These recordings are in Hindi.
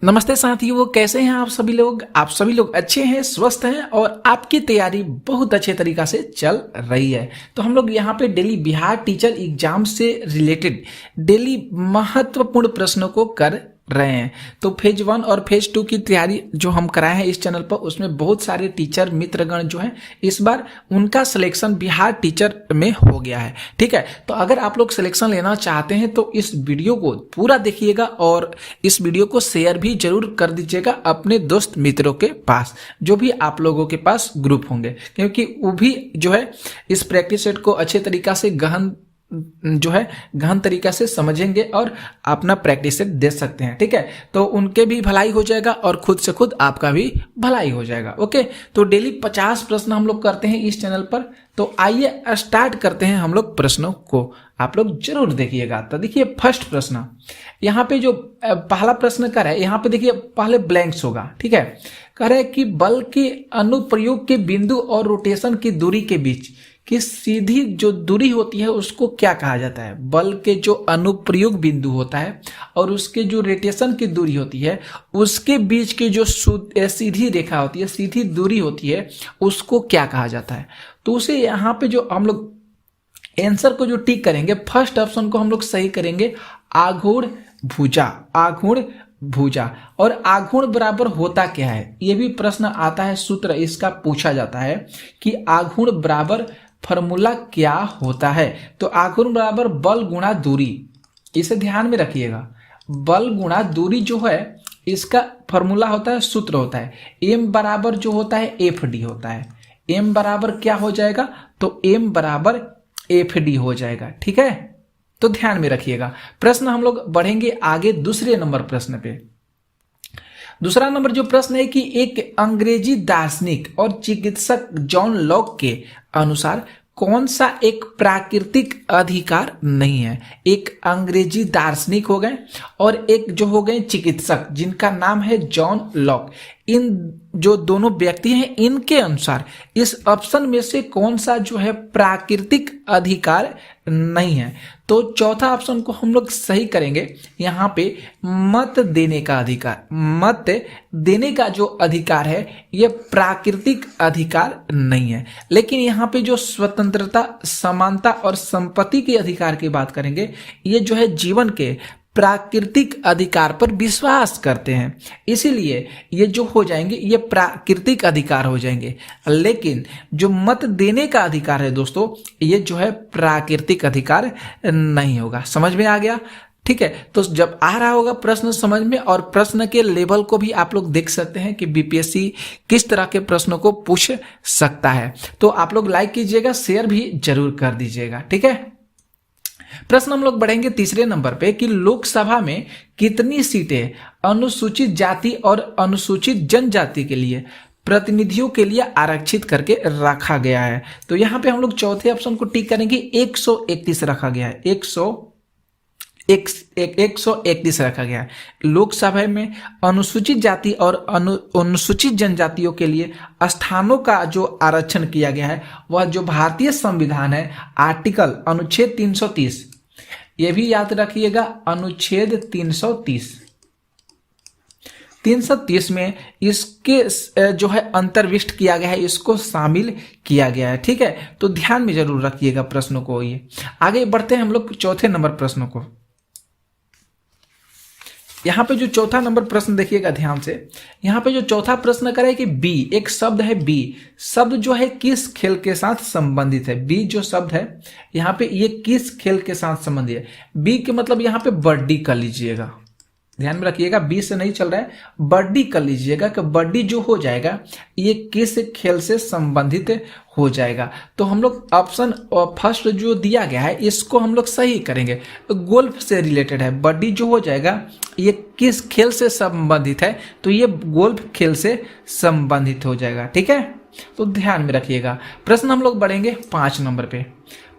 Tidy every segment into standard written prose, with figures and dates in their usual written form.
नमस्ते साथियों, कैसे हैं आप सभी लोग। आप सभी लोग अच्छे हैं, स्वस्थ हैं और आपकी तैयारी बहुत अच्छे तरीका से चल रही है। तो हम लोग यहाँ पे डेली बिहार टीचर एग्जाम से रिलेटेड डेली महत्वपूर्ण प्रश्नों को कर रहे हैं। तो फेज 1 और फेज 2 की तैयारी जो हम कराए हैं इस चैनल पर, उसमें बहुत सारे टीचर मित्रगण जो हैं इस बार उनका सिलेक्शन बिहार टीचर में हो गया है। ठीक है, तो अगर आप लोग सिलेक्शन लेना चाहते हैं तो इस वीडियो को पूरा देखिएगा और इस वीडियो को शेयर भी जरूर कर दीजिएगा अपने दोस्त मित्रों के पास, जो भी आप लोगों के पास ग्रुप होंगे, क्योंकि वो भी जो है इस प्रैक्टिस सेट को अच्छे तरीका से गहन तरीका से समझेंगे और अपना प्रैक्टिस सेट दे सकते हैं। ठीक है, तो उनके भी भलाई हो जाएगा और खुद से खुद आपका भी भलाई हो जाएगा। ओके, तो डेली 50 प्रश्न हम लोग करते हैं इस चैनल पर। तो आइए स्टार्ट करते हैं हम लोग प्रश्नों को, आप लोग जरूर देखिएगा। तो देखिए फर्स्ट प्रश्न, यहाँ पे जो पहला प्रश्न कर है, यहाँ पे देखिए पहले ब्लैंक्स होगा। ठीक है, कह रहे कि बल के अनुप्रयोग के बिंदु और रोटेशन की दूरी के बीच कि सीधी जो दूरी होती है उसको क्या कहा जाता है। बल के जो अनुप्रयोग बिंदु होता है और उसके जो रोटेशन की दूरी होती है, उसके बीच की जो सीधी रेखा होती है, सीधी दूरी होती है, उसको क्या कहा जाता है। तो उसे यहाँ पे जो हम लोग आंसर को जो टिक करेंगे, फर्स्ट ऑप्शन को हम लोग सही करेंगे, आघूर्ण भुजा। आघूर्ण भुजा और आघूर्ण बराबर होता क्या है, ये भी प्रश्न आता है, सूत्र इसका पूछा जाता है कि आघूर्ण बराबर फॉर्मूला क्या होता है। तो आघूर्ण बराबर बल गुणा दूरी, इसे ध्यान में रखिएगा। बल गुणा दूरी जो है इसका फॉर्मूला होता है, सूत्र होता है m बराबर जो होता है FD होता है। m बराबर क्या हो जाएगा, तो m बराबर FD हो जाएगा। ठीक है, तो ध्यान में रखिएगा। प्रश्न हम लोग बढ़ेंगे आगे दूसरे नंबर प्रश्न पे। दूसरा नंबर जो प्रश्न है कि एक अंग्रेजी दार्शनिक और चिकित्सक जॉन लॉक के अनुसार कौन सा एक प्राकृतिक अधिकार नहीं है। एक अंग्रेजी दार्शनिक हो गए और एक जो हो गए चिकित्सक जिनका नाम है जॉन लॉक, इन जो दोनों व्यक्ति हैं, इनके अनुसार इस ऑप्शन में से कौन सा जो है प्राकृतिक अधिकार नहीं है। तो चौथा ऑप्शन को हम लोग सही करेंगे। यहाँ पे मत देने का अधिकार, मत देने का जो अधिकार है ये प्राकृतिक अधिकार नहीं है। लेकिन यहाँ पे जो स्वतंत्रता, समानता और संपत्ति के अधिकार की बात करेंगे, ये जो है जीवन के प्राकृतिक अधिकार पर विश्वास करते हैं, इसीलिए ये जो हो जाएंगे ये प्राकृतिक अधिकार हो जाएंगे। लेकिन जो मत देने का अधिकार है दोस्तों, ये जो है प्राकृतिक अधिकार नहीं होगा। समझ में आ गया। ठीक है, तो जब आ रहा होगा प्रश्न समझ में, और प्रश्न के लेवल को भी आप लोग देख सकते हैं कि बीपीएससी किस तरह के प्रश्नों को पूछ सकता है। तो आप लोग लाइक कीजिएगा, शेयर भी जरूर कर दीजिएगा। ठीक है, प्रश्न हम लोग बढ़ेंगे तीसरे नंबर पे कि लोकसभा में कितनी सीटें अनुसूचित जाति और अनुसूचित जनजाति के लिए प्रतिनिधियों के लिए आरक्षित करके रखा गया है। तो यहाँ पे हम लोग चौथे ऑप्शन को टिक करेंगे, 131 रखा गया है। 131 रखा गया है। लोकसभा में अनुसूचित जाति और अनुसूचित जनजातियों के लिए स्थानों का जो आरक्षण किया गया है वह जो भारतीय संविधान है, आर्टिकल अनुच्छेद 330, यह भी याद रखिएगा, अनुच्छेद 330 में इसके जो है अंतर्विष्ट किया गया है, इसको शामिल किया गया है। ठीक है, तो ध्यान में जरूर रखिएगा प्रश्नों को। ये आगे बढ़ते हैं हम लोग चौथे नंबर प्रश्नों को। यहाँ पे जो चौथा नंबर प्रश्न देखिएगा ध्यान से, यहाँ पे जो चौथा प्रश्न करे कि बी, एक शब्द है बी, शब्द जो है किस खेल के साथ संबंधित है। बी जो शब्द है यहाँ पे ये किस खेल के साथ संबंधित है। बी के मतलब यहाँ पे बर्डी कर लीजिएगा, ध्यान में रखिएगा, बी से नहीं चल रहा है, बर्डी कर लीजिएगा कि बर्डी जो हो जाएगा ये किस खेल से संबंधित हो जाएगा। तो हम लोग ऑप्शन फर्स्ट जो दिया गया है इसको हम लोग सही करेंगे, तो गोल्फ से रिलेटेड है। बर्डी जो हो जाएगा ये किस खेल से संबंधित है, तो ये गोल्फ खेल से संबंधित हो जाएगा। ठीक है, तो ध्यान में रखिएगा। प्रश्न हम लोग बढ़ेंगे 5 नंबर पे।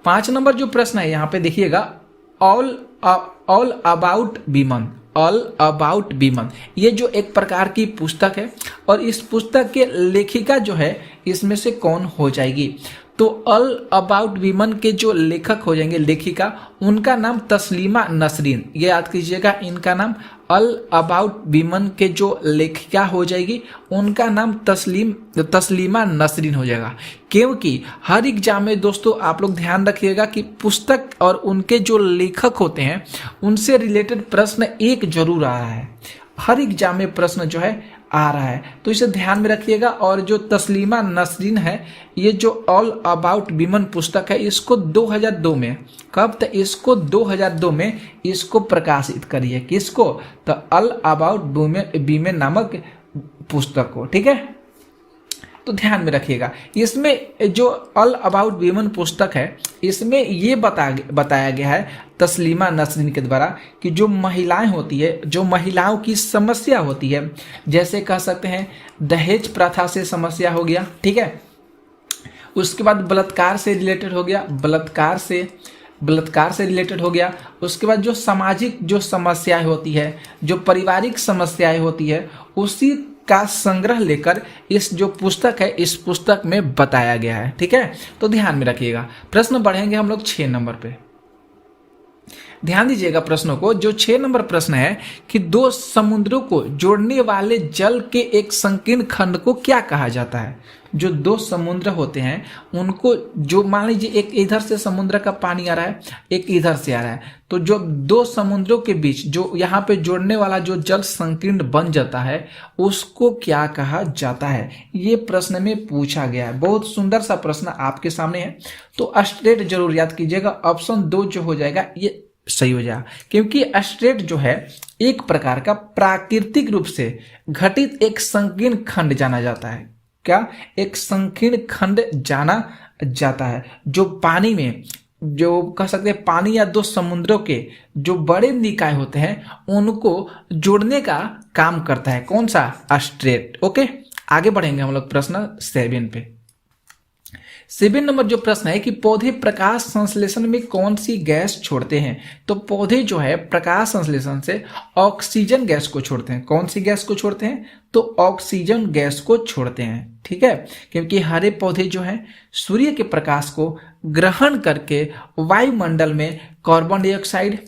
5 नंबर जो प्रश्न है यहाँ पे देखिएगा, all about women. All about women, ये जो एक प्रकार की पुस्तक है और इस पुस्तक के लेखिका जो है इसमें से कौन हो जाएगी। तो ऑल अबाउट वीमन के जो लेखक हो जाएंगे, लेखिका, उनका नाम तस्लीमा नसरीन, ये याद कीजिएगा, इनका नाम ऑल अबाउट वीमन के जो लेखिका हो जाएगी उनका नाम तस्लीमा नसरीन हो जाएगा। क्योंकि हर एग्जाम में दोस्तों आप लोग ध्यान रखिएगा कि पुस्तक और उनके जो लेखक होते हैं उनसे रिलेटेड प्रश्न एक जरूर आ रहा है, हर एग्जाम में प्रश्न जो है आ रहा है, तो इसे ध्यान में रखिएगा। और जो तस्लीमा नसरीन है, ये जो ऑल अबाउट वीमन पुस्तक है, इसको 2002 में, कब तक, इसको 2002 में इसको प्रकाशित करिए, किसको, तो ऑल अबाउट वीमेन नामक पुस्तक को, ठीक है। तो ध्यान में रखिएगा, इसमें जो ऑल अबाउट वीमेन पुस्तक है इसमें ये बताया गया है तस्लीमा नसरीन के द्वारा कि जो महिलाएं होती है, जो महिलाओं की समस्या होती है, जैसे कह सकते हैं दहेज प्रथा से समस्या हो गया, ठीक है, उसके बाद बलात्कार से रिलेटेड हो गया, बलात्कार से रिलेटेड हो गया, उसके बाद जो सामाजिक जो समस्याएं होती है, जो पारिवारिक समस्याएं होती है, उसी का संग्रह लेकर इस जो पुस्तक है इस पुस्तक में बताया गया है, ठीक है। तो ध्यान में रखिएगा। प्रश्न बढ़ेंगे हम लोग 6 नंबर पे, ध्यान दीजिएगा प्रश्नों को। जो 6 नंबर प्रश्न है कि 2 समुद्रों को जोड़ने वाले जल के एक संकीर्ण खंड को क्या कहा जाता है। जो 2 समुद्र होते हैं उनको, जो मान लीजिए एक इधर से समुद्र का पानी आ रहा है, एक इधर से आ रहा है, तो जो 2 समुद्रों के बीच जो यहाँ पे जोड़ने वाला जो जल संकीर्ण बन जाता है उसको क्या कहा जाता है, ये प्रश्न में पूछा गया है। बहुत सुंदर सा प्रश्न आपके सामने है, तो स्ट्रेट जरूर याद कीजिएगा। ऑप्शन 2 जो हो जाएगा ये सही हो जाएगा, क्योंकि स्ट्रेट जो है एक प्रकार का प्राकृतिक रूप से घटित एक संकीर्ण खंड जाना जाता है। क्या, एक संकीर्ण खंड जाना जाता है, जो पानी में, जो कह सकते हैं पानी या 2 समुद्रों के जो बड़े निकाय होते हैं उनको जोड़ने का काम करता है। कौन सा, स्ट्रेट। ओके, आगे बढ़ेंगे हम लोग प्रश्न 7 पे। 7 नंबर जो प्रश्न है कि पौधे प्रकाश संश्लेषण में कौन सी गैस छोड़ते हैं। तो पौधे जो है प्रकाश संश्लेषण से ऑक्सीजन गैस को छोड़ते हैं। कौन सी गैस को छोड़ते हैं, तो ऑक्सीजन गैस को छोड़ते हैं, ठीक है। क्योंकि हरे पौधे जो है सूर्य के प्रकाश को ग्रहण करके वायुमंडल में कार्बन डाइऑक्साइड,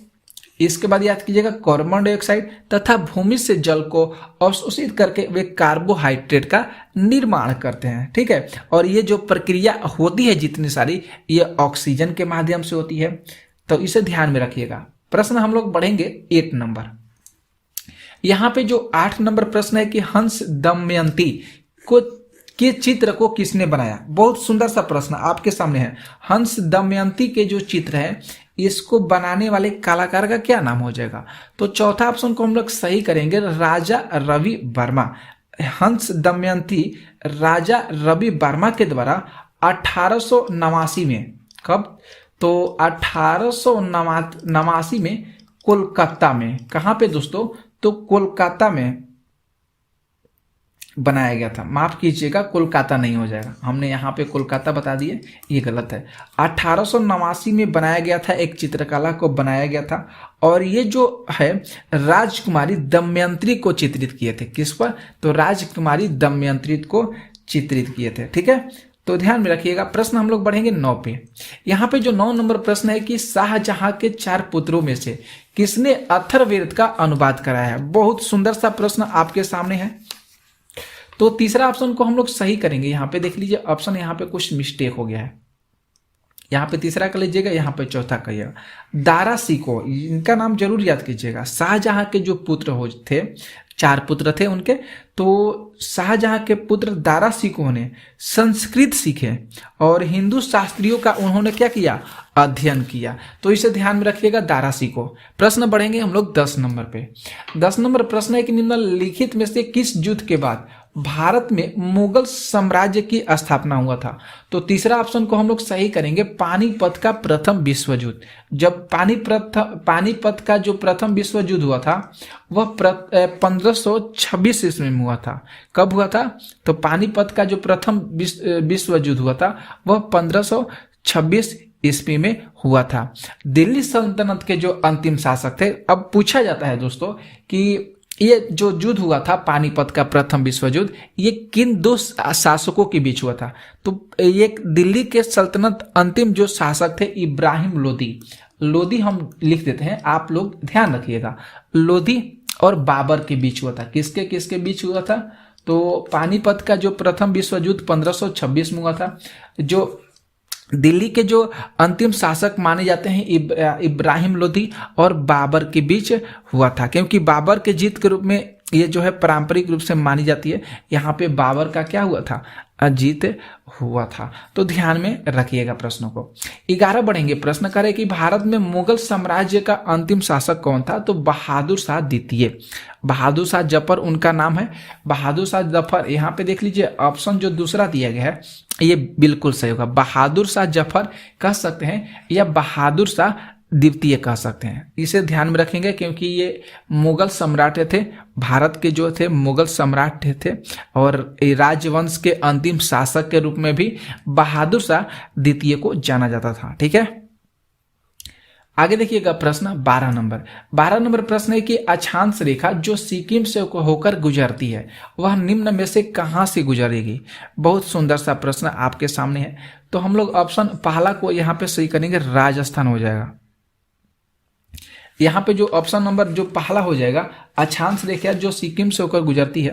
इसके बाद याद कीजिएगा कार्बन डाइऑक्साइड तथा भूमि से जल को अवशोषित करके वे कार्बोहाइड्रेट का निर्माण करते हैं, ठीक है। और ये जो प्रक्रिया होती है जितनी सारी, ये ऑक्सीजन के माध्यम से होती है, तो इसे ध्यान में रखिएगा। प्रश्न हम लोग बढ़ेंगे 8 नंबर। यहाँ पे जो 8 नंबर प्रश्न है कि हंस दमयंती के चित्र को किसने बनाया। बहुत सुंदर सा प्रश्न आपके सामने है। हंस दमयंती के जो चित्र है इसको बनाने वाले कलाकार का क्या नाम हो जाएगा। तो चौथा ऑप्शन को हम लोग सही करेंगे, राजा रवि वर्मा। हंस दमयंती राजा रवि वर्मा के द्वारा 1889 में, कब, तो 1889 में कोलकाता में, कहाँ पे दोस्तों, तो कोलकाता में बनाया गया था। माफ कीजिएगा, कोलकाता नहीं हो जाएगा, हमने यहाँ पे कोलकाता बता दिए, ये गलत है। 1889 में बनाया गया था, एक चित्रकला को बनाया गया था, और ये जो है राजकुमारी दमयंती को चित्रित किए थे। किस पर, तो राजकुमारी दमयंती को चित्रित किए थे, ठीक है। तो ध्यान में रखिएगा। प्रश्न हम लोग बढ़ेंगे 9 पे। यहाँ पे जो 9 नंबर प्रश्न है कि शाहजहां के 4 पुत्रों में से किसने अथर्ववेद का अनुवाद कराया है। बहुत सुंदर सा प्रश्न आपके सामने है। तो तीसरा ऑप्शन को हम लोग सही करेंगे। यहाँ पे देख लीजिए, ऑप्शन यहाँ पे कुछ मिस्टेक हो गया है, यहाँ पे तीसरा कर लीजिएगा, यहाँ पे चौथा कहिएगा। दारा सिकोह, इनका नाम जरूर याद कीजिएगा। शाहजहां के जो पुत्र हो थे, 4 पुत्र थे उनके, तो शाहजहां के पुत्र दारा सिकोह ने संस्कृत सीखे और हिंदू शास्त्रियों का उन्होंने क्या किया, अध्ययन किया। तो इसे ध्यान में रखिएगा, दारा सिकोह। प्रश्न बढ़ेंगे हम लोग 10 नंबर पे। 10 नंबर प्रश्न है कि निम्नलिखित में से किस युद्ध के बाद भारत में मुगल साम्राज्य की स्थापना हुआ था। तो तीसरा ऑप्शन को हम लोग सही करेंगे, पानीपत का प्रथम विश्व युद्ध। जब पानीपत का जो प्रथम विश्व युद्ध हुआ था वह 1526 ईस्वी में हुआ था। कब हुआ था, तो पानीपत का जो प्रथम विश्व युद्ध हुआ था वह 1526 ईस्वी में हुआ था। दिल्ली सल्तनत के जो अंतिम शासक थे, अब पूछा जाता है दोस्तों कि ये जो युद्ध हुआ था पानीपत का प्रथम विश्व युद्ध, ये किन दो शासकों के बीच हुआ था? तो ये दिल्ली के सल्तनत अंतिम जो शासक थे इब्राहिम लोदी, लोदी हम लिख देते हैं, आप लोग ध्यान रखिएगा, लोदी और बाबर के बीच हुआ था। किसके किसके बीच हुआ था? तो पानीपत का जो प्रथम विश्व युद्ध 1526 में हुआ था। जो दिल्ली के जो अंतिम शासक माने जाते हैं इब्राहिम लोदी और बाबर के बीच हुआ था, क्योंकि बाबर के जीत के रूप में ये जो है पारंपरिक रूप से मानी जाती है। यहाँ पे बाबर का क्या हुआ था? जीत हुआ था। तो ध्यान में रखिएगा प्रश्नों को। 11 बढ़ेंगे। प्रश्न करें कि भारत में मुगल साम्राज्य का अंतिम शासक कौन था? तो बहादुर शाह द्वितीय, बहादुर शाह जफर उनका नाम है। बहादुर शाह जफर, यहाँ पे देख लीजिए ऑप्शन जो दूसरा दिया गया है ये बिल्कुल सही होगा। बहादुर शाह जफर कह सकते हैं या बहादुर शाह द्वितीय कह सकते हैं। इसे ध्यान में रखेंगे क्योंकि ये मुगल सम्राट थे, भारत के जो थे मुगल सम्राट थे और राजवंश के अंतिम शासक के रूप में भी बहादुर शाह द्वितीय को जाना जाता था। ठीक है, आगे देखिएगा प्रश्न 12 नंबर। 12 नंबर प्रश्न है कि अक्षांश रेखा जो सिक्किम से होकर गुजरती है वह निम्न में से कहां से गुजरेगी? बहुत सुंदर सा प्रश्न आपके सामने है। तो हम लोग ऑप्शन पहला को यहाँ पे सही करेंगे, राजस्थान हो जाएगा। यहाँ पे जो ऑप्शन नंबर जो पहला हो जाएगा, अक्षांश रेखा जो सिक्किम से होकर गुजरती है,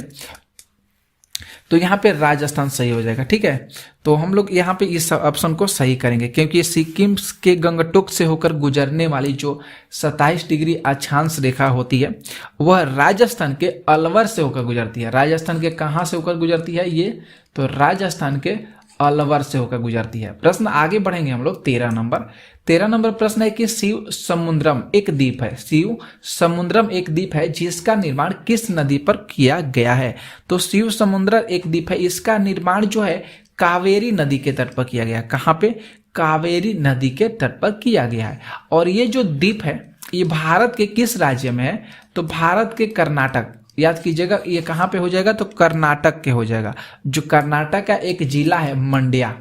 तो यहाँ पे राजस्थान सही हो जाएगा। ठीक है, तो हम लोग यहाँ पे इस ऑप्शन को सही करेंगे क्योंकि सिक्किम के गंगटोक से होकर गुजरने वाली जो 27 डिग्री अक्षांश रेखा होती है वह राजस्थान के अलवर से होकर गुजरती है। राजस्थान के कहाँ से होकर गुजरती है ये? तो राजस्थान के अलवर से होकर गुजरती है। प्रश्न आगे बढ़ेंगे हम लोग 13 नंबर। 13 नंबर प्रश्न है कि शिव समुद्रम एक द्वीप है, शिव समुद्रम एक द्वीप है जिसका निर्माण किस नदी पर किया गया है? तो शिव समुद्र एक द्वीप है, इसका निर्माण जो है कावेरी नदी के तट पर किया गया। कहाँ पे? कावेरी नदी के तट पर किया गया है। और ये जो द्वीप है ये भारत के किस राज्य में है? तो भारत के कर्नाटक, याद कीजिएगा ये कहाँ पे हो जाएगा? तो कर्नाटक के हो जाएगा। जो कर्नाटक का एक जिला है मंड्या,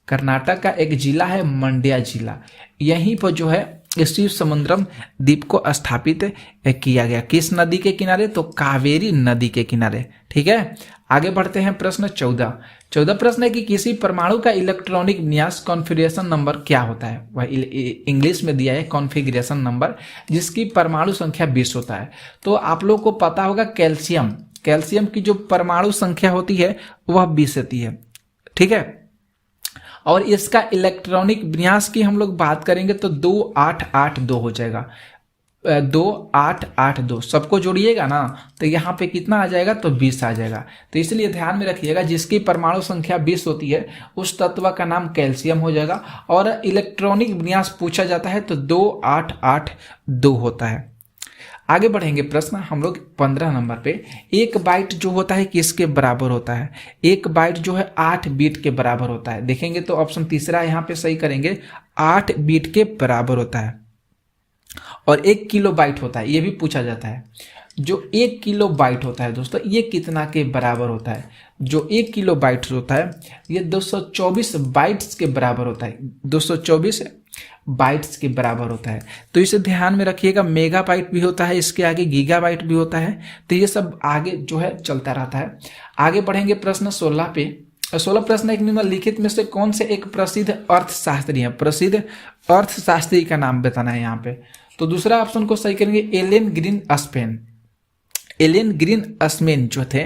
कर्नाटक का एक जिला है मंड्या जिला, यहीं पर जो है शिव समुद्रम द्वीप को स्थापित किया गया। किस नदी के किनारे? तो कावेरी नदी के किनारे। ठीक है, आगे बढ़ते हैं प्रश्न 14। 14 प्रश्न है कि किसी परमाणु का इलेक्ट्रॉनिक विन्यास कॉन्फ़िगरेशन नंबर क्या होता है? वह इंग्लिश में दिया है कॉन्फ़िगरेशन नंबर, जिसकी परमाणु संख्या 20 होता है। तो आप लोग को पता होगा कैल्शियम, कैल्शियम की जो परमाणु संख्या होती है वह 20 होती है। ठीक है, और इसका इलेक्ट्रॉनिक विन्यास की हम लोग बात करेंगे तो 2882 हो जाएगा। 2882 सबको जोड़िएगा ना तो यहाँ पे कितना आ जाएगा? तो 20 आ जाएगा। तो इसलिए ध्यान में रखिएगा जिसकी परमाणु संख्या 20 होती है उस तत्व का नाम कैल्शियम हो जाएगा। और इलेक्ट्रॉनिक विन्यास पूछा जाता है तो 2882 होता है। आगे बढ़ेंगे प्रश्न हम लोग 15 नंबर पे। 1 बाइट जो होता है किसके बराबर होता है? 1 बाइट जो है 8 बीट के बराबर होता है। देखेंगे तो ऑप्शन तीसरा यहाँ पे सही करेंगे, 8 बीट के बराबर होता है। और 1 किलो बाइट होता है, ये भी पूछा जाता है। जो 1 किलो बाइट होता है दोस्तों ये कितना के बराबर होता है? जो 1 किलो बाइट होता है ये 224 बाइट्स के बराबर होता है। 224 बाइट्स के बराबर होता है। तो इसे ध्यान में रखिएगा। मेगा बाइट भी होता है, इसके आगे गीगा बाइट भी होता है। तो ये सब आगे जो है चलता रहता है। आगे बढ़ेंगे प्रश्न 16 पे। 16 प्रश्न एक निम्नलिखित में से कौन से एक प्रसिद्ध अर्थशास्त्री है? प्रसिद्ध अर्थशास्त्री का नाम बताना है यहाँ पे। तो दूसरा ऑप्शन को सही करेंगे, Alan Greenspan. Alan Greenspan जो थे,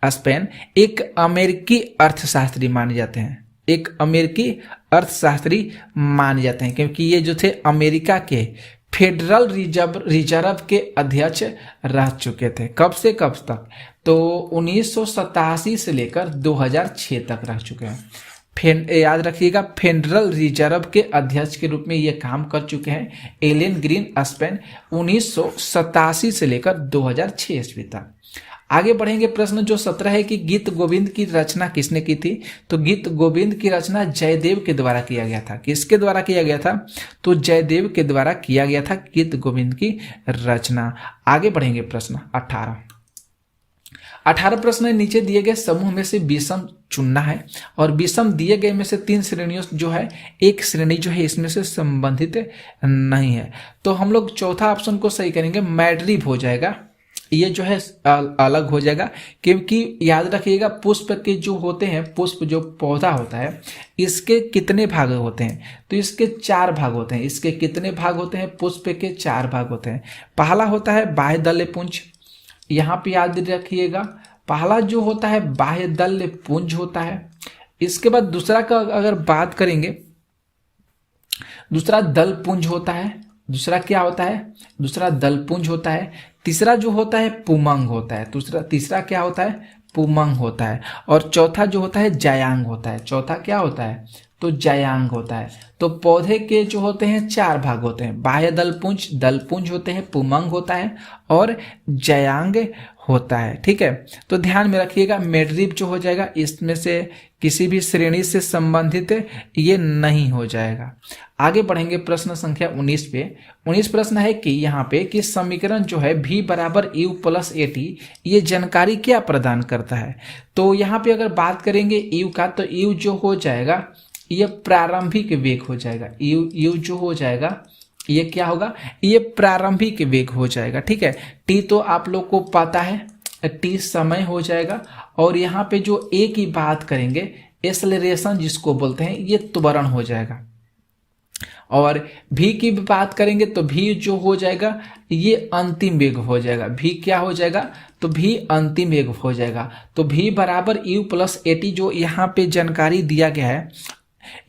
स्पेन एक अमेरिकी अर्थशास्त्री माने जाते हैं, एक अमेरिकी अर्थशास्त्री माने जाते हैं क्योंकि ये जो थे अमेरिका के फेडरल रिजर्व के अध्यक्ष रह चुके थे। कब से कब तक? तो 1987 से लेकर 2006 तक रह चुके हैं। याद रखिएगा फेडरल रिजर्व के अध्यक्ष के रूप में ये काम कर चुके हैं एलन ग्रीन स्पेन 1987 से लेकर 2006 ईस्वी तक। आगे बढ़ेंगे प्रश्न जो 17 है कि गीत गोविंद की रचना किसने की थी? तो गीत गोविंद की रचना जयदेव के द्वारा किया गया था। किसके द्वारा किया गया था? तो जयदेव के द्वारा किया गया था गीत गोविंद की रचना। आगे बढ़ेंगे प्रश्न 18 प्रश्न नीचे दिए गए समूह में से विषम चुनना है और विषम दिए गए में से 3 श्रेणियों जो है एक श्रेणी जो है इसमें से संबंधित नहीं है। तो हम लोग चौथा ऑप्शन को सही करेंगे, मैड्रिव हो जाएगा। ये जो है अलग हो जाएगा, क्योंकि याद रखिएगा पुष्प के जो होते हैं, पुष्प जो पौधा होता है इसके कितने भाग होते हैं, तो इसके 4 भाग होते हैं। इसके कितने भाग होते हैं, पुष्प के 4 भाग होते हैं। पहला होता है बाह्य दल पुंज, यहाँ पे याद रखिएगा पहला जो होता है बाह्य दल पुंज होता है। इसके बाद दूसरा का अगर बात करेंगे, दूसरा दल पुंज होता है। दूसरा क्या होता है, दूसरा दल पुंज होता है। तीसरा जो होता है पुमंग होता है। तीसरा क्या होता है, पुमंग होता है। और चौथा जो होता है जायांग होता है। चौथा क्या होता है, तो जायांग होता है। तो पौधे के जो होते हैं 4 भाग होते हैं, बाह्य दल पुंज होते हैं, पुमंग होता है और जायांग होता है। ठीक है, तो ध्यान में रखिएगा मेडरिप जो हो जाएगा इसमें से किसी भी श्रेणी से संबंधित ये नहीं हो जाएगा। आगे बढ़ेंगे प्रश्न संख्या 19 पे। 19 प्रश्न है कि यहाँ पे कि समीकरण जो है v बराबर u प्लस AT ये जानकारी क्या प्रदान करता है। तो यहाँ पे अगर बात करेंगे u का, तो u जो हो जाएगा ये प्रारंभिक वेग हो जाएगा। u जो हो जाएगा ये क्या होगा, ये प्रारंभिक वेग हो जाएगा। ठीक है, t तो आप लोग को पता है t समय हो जाएगा। और यहाँ पे जो a की बात करेंगे एक्सेलरेशन जिसको बोलते हैं ये त्वरण हो जाएगा। और v की बात करेंगे तो v जो हो जाएगा ये अंतिम वेग हो जाएगा। v क्या हो जाएगा, तो v अंतिम वेग हो जाएगा। तो v बराबर u प्लस AT जो यहाँ पे जानकारी दिया गया है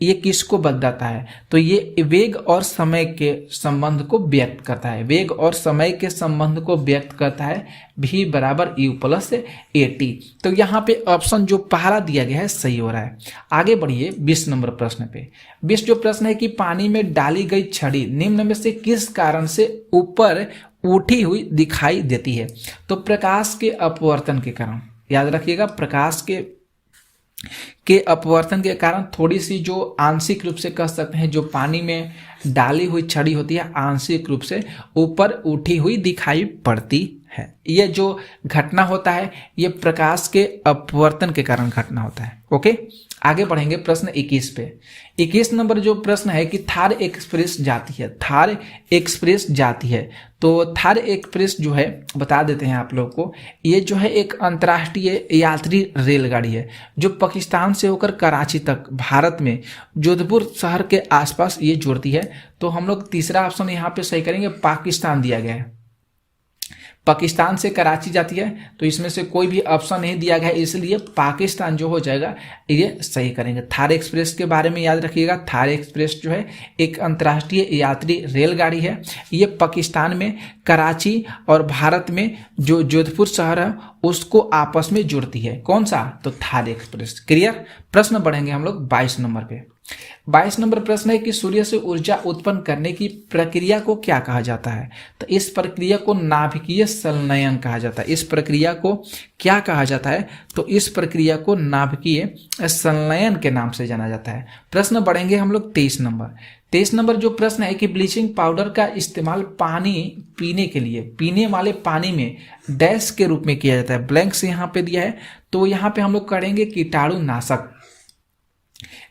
ये किसको बताता है, तो ये वेग और समय के संबंध को व्यक्त करता है। वेग और समय के संबंध को व्यक्त करता है v बराबर u प्लस AT। तो यहाँ पे ऑप्शन जो पहला दिया गया है सही हो रहा है। आगे बढ़िए 20 नंबर प्रश्न पे। 20 जो प्रश्न है कि पानी में डाली गई छड़ी निम्न में से किस कारण से ऊपर उठी हुई दिखाई देती है। तो प्रकाश के अपवर्तन के कारण, याद रखिएगा प्रकाश के अपवर्तन के कारण थोड़ी सी जो आंशिक रूप से कह सकते हैं जो पानी में डाली हुई छड़ी होती है आंशिक रूप से ऊपर उठी हुई दिखाई पड़ती है। ये जो घटना होता है ये प्रकाश के अपवर्तन के कारण घटना होता है। ओके, आगे बढ़ेंगे प्रश्न 21 पे। 21 नंबर जो प्रश्न है कि थार एक्सप्रेस जाती है। थार एक्सप्रेस जाती है, तो थार एक्सप्रेस जो है बता देते हैं आप लोग को, ये जो है एक अंतर्राष्ट्रीय यात्री रेलगाड़ी है जो पाकिस्तान से होकर कराची तक भारत में जोधपुर शहर के आसपास ये जुड़ती है। तो हम लोग तीसरा ऑप्शन यहाँ पे सही करेंगे, पाकिस्तान दिया गया है। पाकिस्तान से कराची जाती है, तो इसमें से कोई भी ऑप्शन नहीं दिया गया है, इसलिए पाकिस्तान जो हो जाएगा ये सही करेंगे। थार एक्सप्रेस के बारे में याद रखिएगा, थार एक्सप्रेस जो है एक अंतर्राष्ट्रीय यात्री रेलगाड़ी है। ये पाकिस्तान में कराची और भारत में जो जोधपुर शहर है उसको आपस में जुड़ती है। कौन सा, तो थार एक्सप्रेस। क्लियर। प्रश्न बढ़ेंगे हम लोग 22 नंबर पे। 22 नंबर प्रश्न है कि सूर्य से ऊर्जा उत्पन्न करने की प्रक्रिया को क्या कहा जाता है। तो इस प्रक्रिया को नाभिकीय संलयन कहा जाता है। इस प्रक्रिया को क्या कहा जाता है, तो इस प्रक्रिया को नाभिकीय संलयन के नाम से जाना जाता है। प्रश्न बढ़ेंगे हम लोग 23 नंबर। 23 नंबर जो प्रश्न है कि ब्लीचिंग पाउडर का इस्तेमाल पानी पीने के लिए, पीने वाले पानी में डैश के रूप में किया जाता है। ब्लैंक से यहाँ पे दिया है, तो यहाँ पे हम लोग करेंगे कीटाणुनाशक।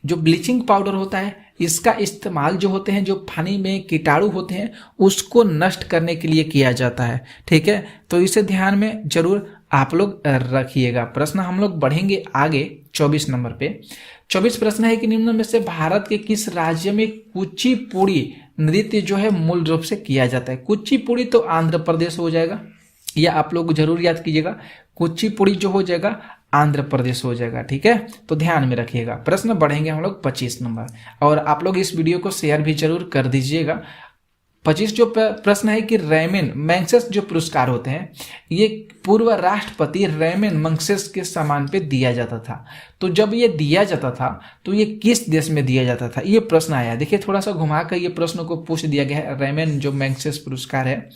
जो ब्लीचिंग पाउडर होता है इसका इस्तेमाल जो होते हैं जो पानी में कीटाणु होते हैं उसको नष्ट करने के लिए किया जाता है। ठीक है, तो इसे ध्यान में जरूर आप लोग रखिएगा। प्रश्न हम लोग बढ़ेंगे आगे 24 नंबर पे। 24 प्रश्न है कि निम्न में से भारत के किस राज्य में कुचिपुड़ी नृत्य जो है मूल रूप से किया जाता है। कुचिपुड़ी तो आंध्र प्रदेश हो जाएगा, यह आप लोग जरूर याद कीजिएगा। कुचिपुड़ी जो हो जाएगा आंध्र प्रदेश हो जाएगा। ठीक है, तो ध्यान में रखिएगा। प्रश्न बढ़ेंगे हम लोग 25 नंबर, और आप लोग इस वीडियो को शेयर भी जरूर कर दीजिएगा। 25 जो प्रश्न है कि रेमन मैग्सेस जो पुरस्कार होते हैं ये पूर्व राष्ट्रपति रेमन मैग्सेस के सम्मान पे दिया जाता था। तो जब ये दिया जाता था तो ये किस देश में दिया जाता था, ये प्रश्न आया। देखिए थोड़ा सा घुमा कर ये प्रश्न को पूछ दिया गया है। रेमन जो मैग्सेस पुरस्कार है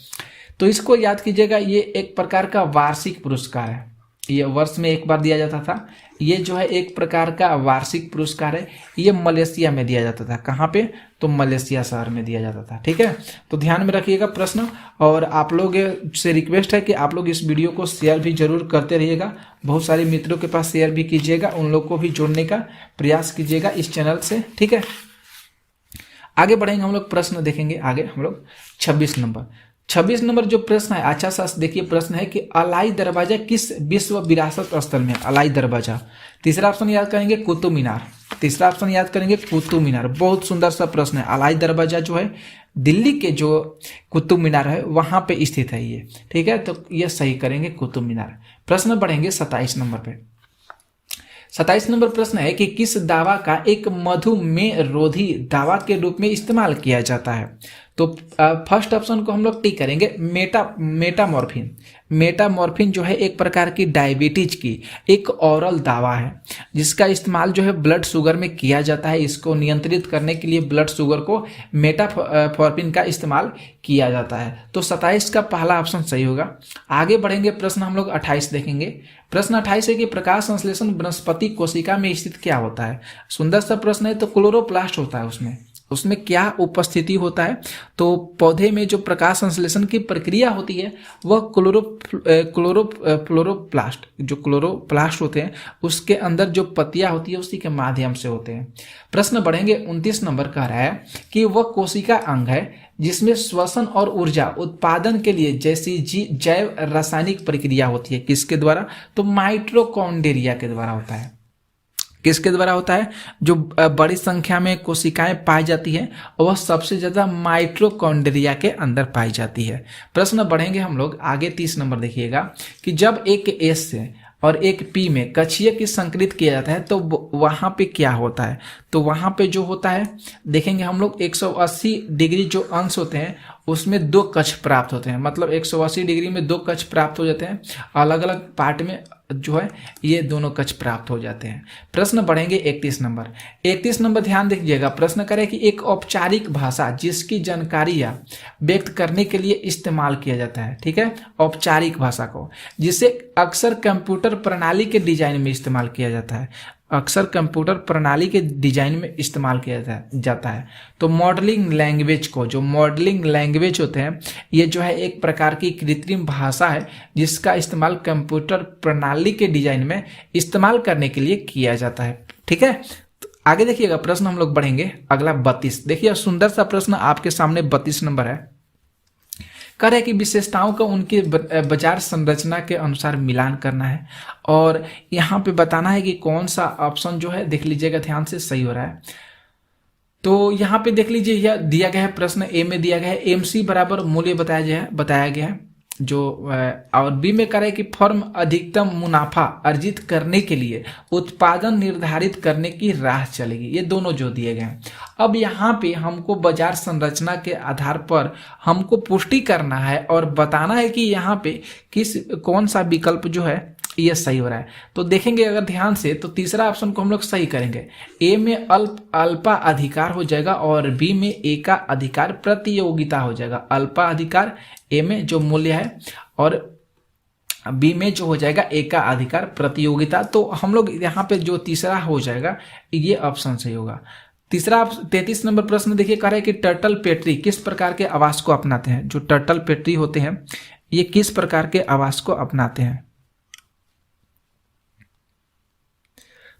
तो इसको याद कीजिएगा, ये एक प्रकार का वार्षिक पुरस्कार है। ये वर्ष में एक बार दिया जाता था। ये जो है एक प्रकार का वार्षिक पुरस्कार है। ये मलेशिया में दिया जाता था। कहाँ पे, तो मलेशिया शहर में दिया जाता था। ठीक है, तो ध्यान में रखिएगा प्रश्न। और आप लोग से रिक्वेस्ट है कि आप लोग इस वीडियो को शेयर भी जरूर करते रहिएगा। बहुत सारे मित्रों के पास शेयर भी कीजिएगा, उन लोग को भी जोड़ने का प्रयास कीजिएगा इस चैनल से। ठीक है, आगे बढ़ेंगे हम लोग। प्रश्न देखेंगे आगे हम लोग 26 नंबर। 26 नंबर जो प्रश्न है, अच्छा सा देखिए प्रश्न है कि अलाई दरवाजा किस विश्व विरासत स्थल में है? अलाई दरवाजा। तीसरा ऑप्शन याद करेंगे कुतुब मीनार। तीसरा ऑप्शन याद करेंगे कुतुब मीनार। बहुत सुंदर सा प्रश्न है। अलाई दरवाजा जो है दिल्ली के जो कुतुब मीनार है वहां पे स्थित है ये, ठीक है, तो ये सही करेंगे कुतुब मीनार। प्रश्न बढ़ेंगे 27 नंबर पे। 27 नंबर प्रश्न है कि किस दवा का एक मधुमेह रोधी दवा के रूप में इस्तेमाल किया जाता है? तो फर्स्ट ऑप्शन को हम लोग टिक करेंगे, मेटामॉर्फिन। मेटामॉर्फिन जो है एक प्रकार की डायबिटीज की एक ओरल दवा है जिसका इस्तेमाल जो है ब्लड शुगर में किया जाता है। इसको नियंत्रित करने के लिए ब्लड शुगर को मेटामॉर्फिन का इस्तेमाल किया जाता है। तो 27 का पहला ऑप्शन सही होगा। आगे बढ़ेंगे, प्रश्न हम लोग 28 देखेंगे। प्रश्न 28 है कि प्रकाश संश्लेषण वनस्पति कोशिका में स्थित क्या होता है? सुंदर सा प्रश्न है। तो क्लोरोप्लास्ट होता है उसमें क्या उपस्थिति होता है? तो पौधे में जो प्रकाश संश्लेषण की प्रक्रिया होती है वह क्लोरोप्लास्ट जो क्लोरोप्लास्ट होते हैं उसके अंदर जो पत्तियां होती है उसी के माध्यम से होते हैं। प्रश्न बढ़ेंगे 29 नंबर कह रहा है कि वह कोशिका अंग है जिसमें श्वसन और ऊर्जा उत्पादन के लिए जैसी जैव रासायनिक प्रक्रिया होती है। किसके द्वारा? तो माइटोकॉन्ड्रिया के द्वारा होता है। किसके द्वारा होता है? जो बड़ी संख्या में कोशिकाएं पाई जाती है वह सबसे ज्यादा माइटोकॉन्ड्रिया के अंदर पाई जाती है। प्रश्न बढ़ेंगे हम लोग आगे 30 नंबर देखिएगा कि जब एक एस से और एक पी में कक्षीय की संकलित किया जाता है तो वहां पे क्या होता है? तो वहां पे जो होता है देखेंगे हम लोग 180 डिग्री जो अंश होते हैं उसमें 2 कक्ष प्राप्त होते हैं। मतलब 180 डिग्री में 2 कक्ष प्राप्त हो जाते हैं, अलग अलग पार्ट में जो है ये दोनों कक्ष प्राप्त हो जाते हैं। प्रश्न बढ़ेंगे 31 नंबर। 31 नंबर ध्यान दीजिएगा, प्रश्न करें कि एक औपचारिक भाषा जिसकी जानकारी या व्यक्त करने के लिए इस्तेमाल किया जाता है, ठीक है, औपचारिक भाषा को, जिसे अक्सर कंप्यूटर प्रणाली के डिजाइन में इस्तेमाल किया जाता है। अक्सर कंप्यूटर प्रणाली के डिजाइन में इस्तेमाल किया जाता है। तो मॉडलिंग लैंग्वेज को, जो मॉडलिंग लैंग्वेज होते हैं ये जो है एक प्रकार की कृत्रिम भाषा है जिसका इस्तेमाल कंप्यूटर प्रणाली के डिजाइन में इस्तेमाल करने के लिए किया जाता है, ठीक है। तो आगे देखिएगा, प्रश्न हम लोग बढ़ेंगे अगला 32। देखिए सुंदर सा प्रश्न आपके सामने 32 नंबर है। कह रहे कि विशेषताओं का उनके बाजार संरचना के अनुसार मिलान करना है और यहाँ पे बताना है कि कौन सा ऑप्शन जो है देख लीजिएगा ध्यान से सही हो रहा है। तो यहाँ पे देख लीजिए यह दिया गया है, प्रश्न ए में दिया गया है एमसी बराबर मूल्य बताया गया है जो और बी में कह रहे कि फर्म अधिकतम मुनाफा अर्जित करने के लिए उत्पादन निर्धारित करने की राह चलेगी। ये दोनों जो दिए गए हैं। अब यहाँ पे हमको बाजार संरचना के आधार पर हमको पुष्टि करना है और बताना है कि यहाँ पे कौन सा विकल्प जो है ये सही हो रहा है। तो देखेंगे अगर ध्यान से तो तीसरा ऑप्शन को हम लोग सही करेंगे। ए में अल्पा अधिकार हो जाएगा और बी में ए का अधिकार प्रतियोगिता हो जाएगा। अल्पा अधिकार ए में जो मूल्य है और बी में जो हो जाएगा ए का अधिकार प्रतियोगिता। तो हम लोग यहाँ पे जो तीसरा हो जाएगा ये ऑप्शन सही होगा। तीसरा 33 नंबर प्रश्न देखिए, कह रहे हैं कि टर्टल पेट्री किस प्रकार के आवास को अपनाते हैं? जो टर्टल पेट्री होते हैं ये किस प्रकार के आवास को अपनाते हैं?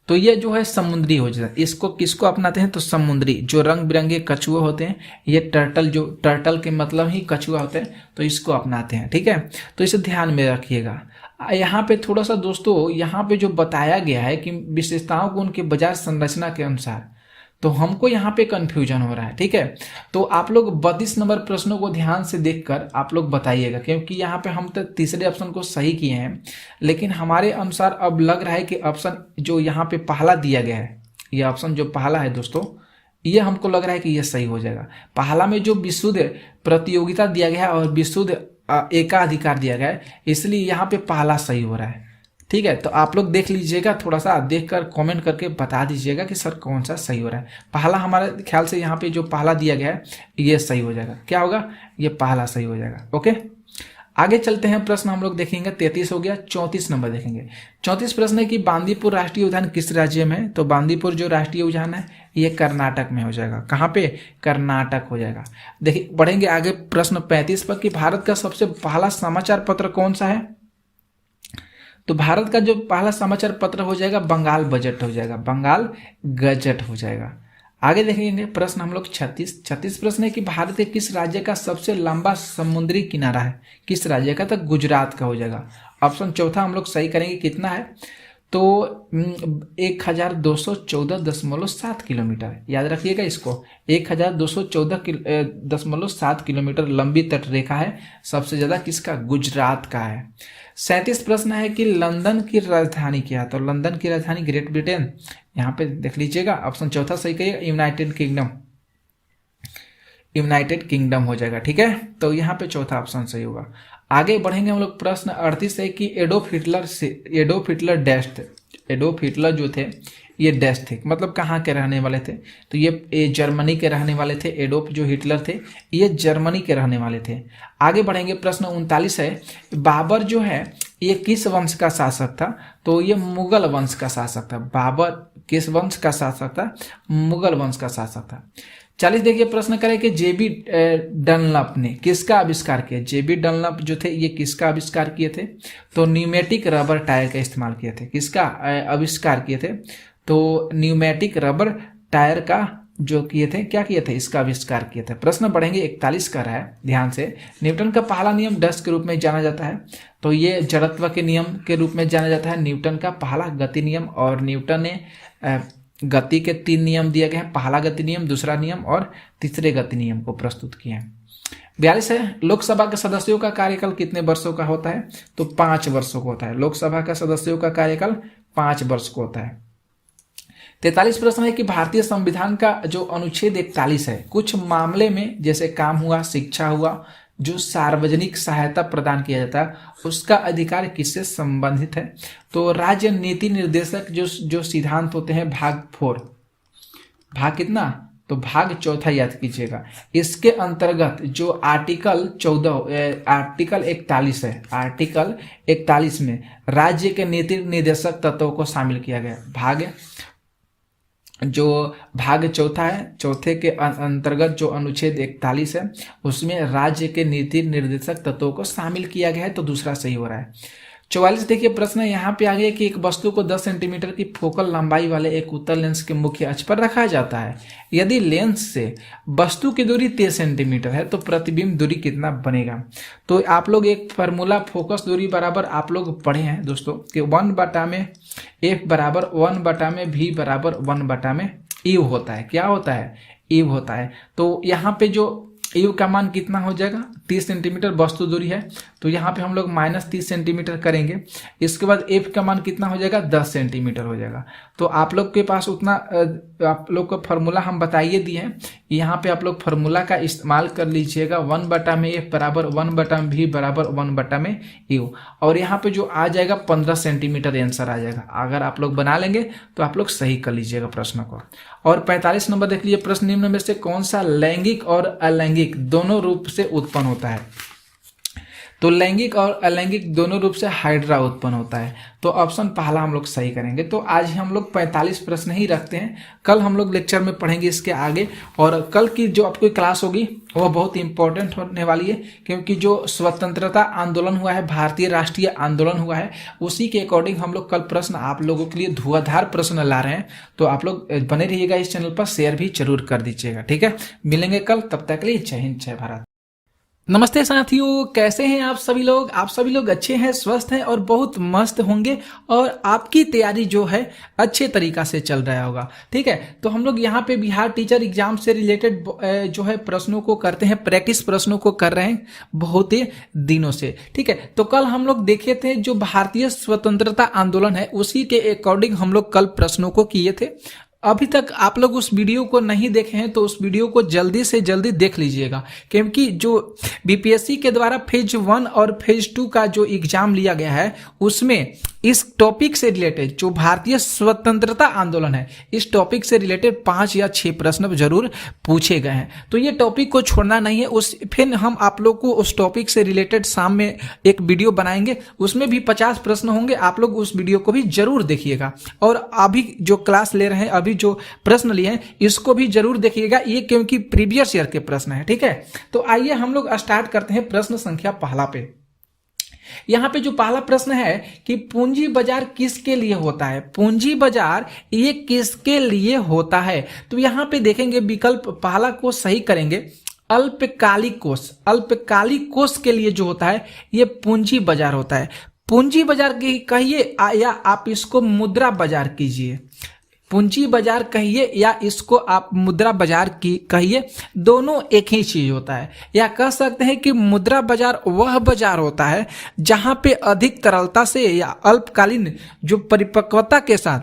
तो ये जो है समुद्री हो जाता है। इसको किसको अपनाते हैं? तो समुद्री जो रंग बिरंगे कछुए होते हैं ये टर्टल के मतलब ही कछुआ होते हैं तो इसको अपनाते हैं, ठीक है। तो इसे ध्यान में रखिएगा। यहाँ पे थोड़ा सा दोस्तों यहाँ पे जो बताया गया है कि विशेषताओं को उनके बाजार संरचना के अनुसार, तो हमको यहाँ पे कंफ्यूजन हो रहा है, ठीक है। तो आप लोग 32 नंबर प्रश्नों को ध्यान से देखकर आप लोग बताइएगा, क्योंकि यहाँ पे हम तो तीसरे ऑप्शन को सही किए हैं लेकिन हमारे अनुसार अब लग रहा है कि ऑप्शन जो यहाँ पे पहला दिया गया है, ये ऑप्शन जो पहला है दोस्तों ये हमको लग रहा है कि ये सही हो जाएगा। पहला में जो विशुद्ध प्रतियोगिता दिया गया है और विशुद्ध एकाधिकार दिया गया है इसलिए यहाँ पे पहला सही हो रहा है, ठीक है। तो आप लोग देख लीजिएगा, थोड़ा सा देखकर कमेंट करके बता दीजिएगा कि सर कौन सा सही हो रहा है। पहला हमारे ख्याल से यहाँ पे जो पहला दिया गया है ये सही हो जाएगा। क्या होगा? ये पहला सही हो जाएगा। ओके, आगे चलते हैं। प्रश्न हम लोग देखेंगे 33 हो गया। 34 नंबर देखेंगे। 34 प्रश्न है कि बांदीपुर राष्ट्रीय उद्यान किस राज्य में है? तो बांदीपुर जो राष्ट्रीय उद्यान है ये कर्नाटक में हो जाएगा। कहाँ पे? कर्नाटक हो जाएगा। देखिए बढ़ेंगे आगे प्रश्न 35 पर कि भारत का सबसे पहला समाचार पत्र कौन सा है? तो भारत का जो पहला समाचार पत्र हो जाएगा बंगाल बजट हो जाएगा, बंगाल गजट हो जाएगा। आगे देखेंगे प्रश्न हम लोग 36 प्रश्न है कि भारत के किस राज्य का सबसे लंबा समुद्री किनारा है? किस राज्य का? तो गुजरात का हो जाएगा। ऑप्शन चौथा हम लोग सही करेंगे, कितना है? तो 1214.7 किलोमीटर, याद रखिएगा इसको। 1214.7 किलोमीटर लंबी तट रेखा है। सबसे ज्यादा किसका? गुजरात का है। 37 प्रश्न है कि लंदन की राजधानी क्या है? तो लंदन की राजधानी ग्रेट ब्रिटेन, यहाँ पे देख लीजिएगा। ऑप्शन चौथा सही करिएगा, यूनाइटेड किंगडम हो जाएगा। ठीक है, तो यहाँ पे चौथा ऑप्शन सही होगा। आगे बढ़ेंगे हम लोग। प्रश्न 38 है कि एडोल्फ हिटलर जो थे ये डैश थे, मतलब कहाँ के रहने वाले थे? तो ये जर्मनी के रहने वाले थे। एडोल्फ जो हिटलर थे ये जर्मनी के रहने वाले थे। आगे बढ़ेंगे। प्रश्न 39 है, बाबर जो है ये किस वंश का शासक था? तो ये मुगल वंश का शासक था। बाबर किस वंश का शासक था? मुगल वंश का शासक था। 40 देखिए प्रश्न करें कि जेबी डनलप ने किसका आविष्कार किया? जेबी डनलप जो थे ये किसका आविष्कार किए थे? तो न्यूमेटिक रबर टायर का इस्तेमाल किए थे। किसका आविष्कार किए थे? तो न्यूमेटिक रबर टायर का जो किए थे, क्या किए थे? इसका आविष्कार किए थे। प्रश्न बढ़ेंगे 41 का रहा है, ध्यान से। न्यूटन का पहला नियम डस्ट के रूप में जाना जाता है, तो ये जड़त्व के नियम के रूप में जाना जाता है। न्यूटन का पहला गति नियम, और न्यूटन ने गति के 3 नियम दिए गए हैं। पहला गति नियम, दूसरा नियम और तीसरे गति नियम को प्रस्तुत किए हैं। 42 है, लोकसभा के सदस्यों का कार्यकाल कितने वर्षों का होता है? तो 5 वर्षों का होता है। लोकसभा का सदस्यों का कार्यकाल 5 वर्ष को होता है। 43 प्रश्न है कि भारतीय संविधान का जो अनुच्छेद 41 है, कुछ मामले में जैसे काम हुआ, शिक्षा हुआ, जो सार्वजनिक सहायता प्रदान किया जाता है, उसका अधिकार किससे संबंधित है? तो राज्य नीति निर्देशक जो सिद्धांत होते हैं, भाग 4, भाग कितना? तो भाग 4 याद कीजिएगा। इसके अंतर्गत जो आर्टिकल 41 है, आर्टिकल 41 में राज्य के नीति निर्देशक तत्वों को शामिल किया गया। भाग 4 है, चौथे के अंतर्गत जो अनुच्छेद 41 है उसमें राज्य के नीति निर्देशक तत्वों को शामिल किया गया है, तो दूसरा सही हो रहा है। 44 देखिए प्रश्न यहाँ पे आ गया कि एक वस्तु को 10 सेंटीमीटर की फोकल लंबाई वाले एक उत्तल लेंस के मुख्य अक्ष पर रखा जाता है। यदि लेंस से वस्तु की दूरी 30 सेंटीमीटर है तो प्रतिबिंब दूरी कितना बनेगा? तो आप लोग एक फार्मूला फोकस दूरी बराबर आप लोग पढ़े हैं दोस्तों कि 1/में F बराबर 1/में V बराबर 1/में U होता है। क्या होता है? U होता है। तो यहाँ पे जो U का मान कितना हो जाएगा? 30 सेंटीमीटर वस्तु दूरी है, तो यहाँ पे हम लोग -30 सेंटीमीटर करेंगे। इसके बाद F का मान कितना हो जाएगा? 10 सेंटीमीटर हो जाएगा। तो आप लोग के पास उतना आप लोग का फॉर्मूला हम बताइए दिए हैं, यहाँ पे आप लोग फार्मूला का इस्तेमाल कर लीजिएगा। 1/में F बराबर 1/में V बराबर 1/में U, और यहाँ पे जो आ जाएगा 15 सेंटीमीटर आंसर आ जाएगा। अगर आप लोग बना लेंगे तो आप लोग सही कर लीजिएगा प्रश्न को। और 45 नंबर देख लीजिए, प्रश्न निम्न में से कौन सा लैंगिक और अलैंगिक दोनों रूप से उत्पन्न होता है? तो लैंगिक और अलैंगिक दोनों रूप से हाइड्रा उत्पन्न होता है। तो ऑप्शन पहला हम लोग सही करेंगे। तो आज हम लोग 45 प्रश्न ही रखते हैं, कल हम लोग लेक्चर में पढ़ेंगे इसके आगे। और कल की जो आपकी क्लास होगी वो बहुत इंपॉर्टेंट होने वाली है, क्योंकि जो स्वतंत्रता आंदोलन हुआ है, भारतीय राष्ट्रीय आंदोलन हुआ है, उसी के अकॉर्डिंग हम लोग कल प्रश्न आप लोगों के लिए धुआंधार प्रश्न ला रहे हैं। तो आप लोग बने रहिएगा इस चैनल पर, शेयर भी जरूर कर दीजिएगा। ठीक है, मिलेंगे कल, तब तक के लिए जय हिंद, जय भारत। नमस्ते साथियों, कैसे हैं आप सभी लोग? आप सभी लोग अच्छे हैं, स्वस्थ हैं और बहुत मस्त होंगे, और आपकी तैयारी जो है अच्छे तरीका से चल रहा होगा। ठीक है, तो हम लोग यहाँ पे बिहार टीचर एग्जाम से रिलेटेड जो है प्रश्नों को करते हैं, प्रैक्टिस प्रश्नों को कर रहे हैं बहुत ही दिनों से। ठीक है, तो कल हम लोग देखे थे जो भारतीय स्वतंत्रता आंदोलन है उसी के अकॉर्डिंग हम लोग कल प्रश्नों को किए थे। अभी तक आप लोग उस वीडियो को नहीं देखे हैं तो उस वीडियो को जल्दी से जल्दी देख लीजिएगा, क्योंकि जो बीपीएससी के द्वारा फेज 1 और फेज 2 का जो एग्जाम लिया गया है उसमें इस टॉपिक से रिलेटेड जो भारतीय स्वतंत्रता आंदोलन है इस टॉपिक से रिलेटेड 5 या 6 प्रश्न जरूर पूछे गए हैं। तो ये टॉपिक को छोड़ना नहीं है। फिर हम आप लोग को उस टॉपिक से रिलेटेड शाम में एक वीडियो बनाएंगे, उसमें भी 50 प्रश्न होंगे। आप लोग उस वीडियो को भी जरूर देखिएगा, और अभी जो क्लास ले रहे हैं, अभी जो प्रश्न लिए हैं इसको भी जरूर देखिएगा, ये क्योंकि प्रीवियस ईयर के प्रश्न है। ठीक है, तो आइए हम लोग स्टार्ट करते हैं प्रश्न संख्या पहला पे। यहाँ पे जो पहला प्रश्न है कि पूंजी बाजार किसके लिए होता है, पूंजी बाजार ये किसके लिए होता है। तो यहाँ पे देखेंगे विकल्प पहला को सही करेंगे, अल्पकालिक कोष, अल्पकालिक कोष के लिए जो होता है ये पूंजी बाजार होता है। पूंजी बाजार की कहिए या आप इसको मुद्रा बाजार कीजिए, पूंजी बाजार कहिए या इसको आप मुद्रा बाजार की कहिए, दोनों एक ही चीज होता है। या कह सकते हैं कि मुद्रा बाजार वह बाजार होता है जहां पे अधिक तरलता से या अल्पकालीन जो परिपक्वता के साथ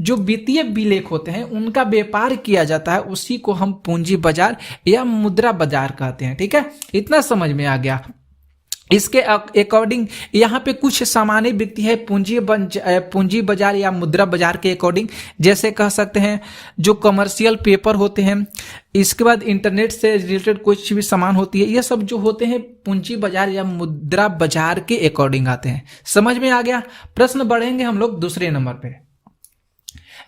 जो वित्तीय विलेख होते हैं उनका व्यापार किया जाता है, उसी को हम पूंजी बाजार या मुद्रा बाजार कहते हैं। ठीक है, इतना समझ में आ गया। इसके अकॉर्डिंग यहाँ पे कुछ सामान्य व्यक्ति है पूंजी बाजार या मुद्रा बाजार के अकॉर्डिंग, जैसे कह सकते हैं जो कमर्शियल पेपर होते हैं, इसके बाद इंटरनेट से रिलेटेड कुछ भी सामान होती है, ये सब जो होते हैं पूंजी बाजार या मुद्रा बाजार के अकॉर्डिंग आते हैं। समझ में आ गया। प्रश्न बढ़ेंगे हम लोग दूसरे नंबर पे।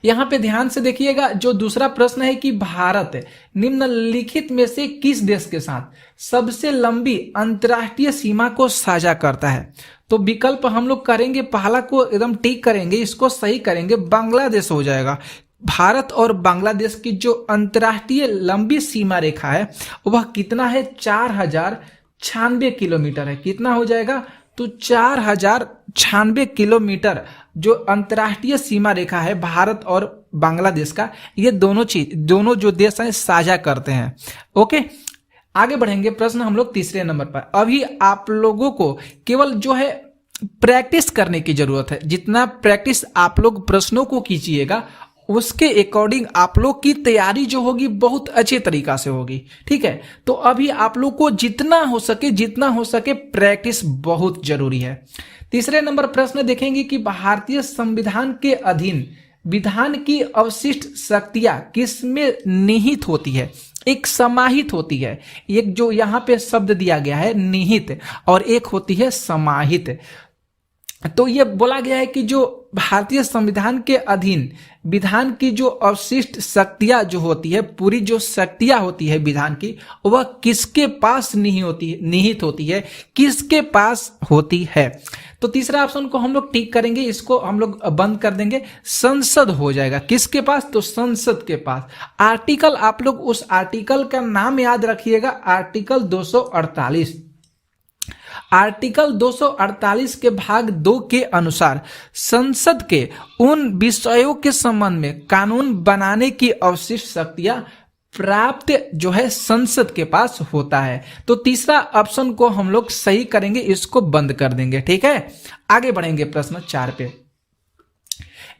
यहाँ पे ध्यान से देखिएगा, जो दूसरा प्रश्न है कि भारत निम्नलिखित में से किस देश के साथ सबसे लंबी अंतर्राष्ट्रीय सीमा को साझा करता है। तो विकल्प हम लोग करेंगे, पहला को एकदम टिक करेंगे, इसको सही करेंगे, बांग्लादेश हो जाएगा। भारत और बांग्लादेश की जो अंतर्राष्ट्रीय लंबी सीमा रेखा है वह कितना है, 4096 किलोमीटर है। कितना हो जाएगा, तो 4096 किलोमीटर जो अंतर्राष्ट्रीय सीमा रेखा है भारत और बांग्लादेश का, ये दोनों जो देश हैं साझा करते हैं। ओके, आगे बढ़ेंगे। प्रश्न हम लोग तीसरे नंबर पर। अभी आप लोगों को केवल जो है प्रैक्टिस करने की जरूरत है। जितना प्रैक्टिस आप लोग प्रश्नों को कीजिएगा उसके अकॉर्डिंग आप लोग की तैयारी जो होगी बहुत अच्छे तरीका से होगी। ठीक है, तो अभी आप लोग को जितना हो सके प्रैक्टिस बहुत जरूरी है। तीसरे नंबर प्रश्न देखेंगे कि भारतीय संविधान के अधीन विधान की अवशिष्ट शक्तियां किसमें निहित होती है, एक समाहित होती है। एक जो यहाँ पे शब्द दिया गया है निहित और एक होती है समाहित। तो ये बोला गया है कि जो भारतीय संविधान के अधीन विधान की जो अवशिष्ट शक्तियां जो होती है, पूरी जो शक्तियां होती है विधान की, वह किसके पास निहित होती है, किसके पास होती है। तो तीसरा ऑप्शन को हम लोग टिक करेंगे, इसको हम लोग बंद कर देंगे, संसद हो जाएगा। किसके पास, तो संसद के पास। आर्टिकल, आप लोग उस आर्टिकल का नाम याद रखिएगा, आर्टिकल 248। आर्टिकल 248 के भाग 2 के अनुसार संसद के उन विषयों के संबंध में कानून बनाने की अवशिष्ट शक्तियां प्राप्त जो है संसद के पास होता है। तो तीसरा ऑप्शन को हम लोग सही करेंगे, इसको बंद कर देंगे। ठीक है, आगे बढ़ेंगे प्रश्न 4 पे।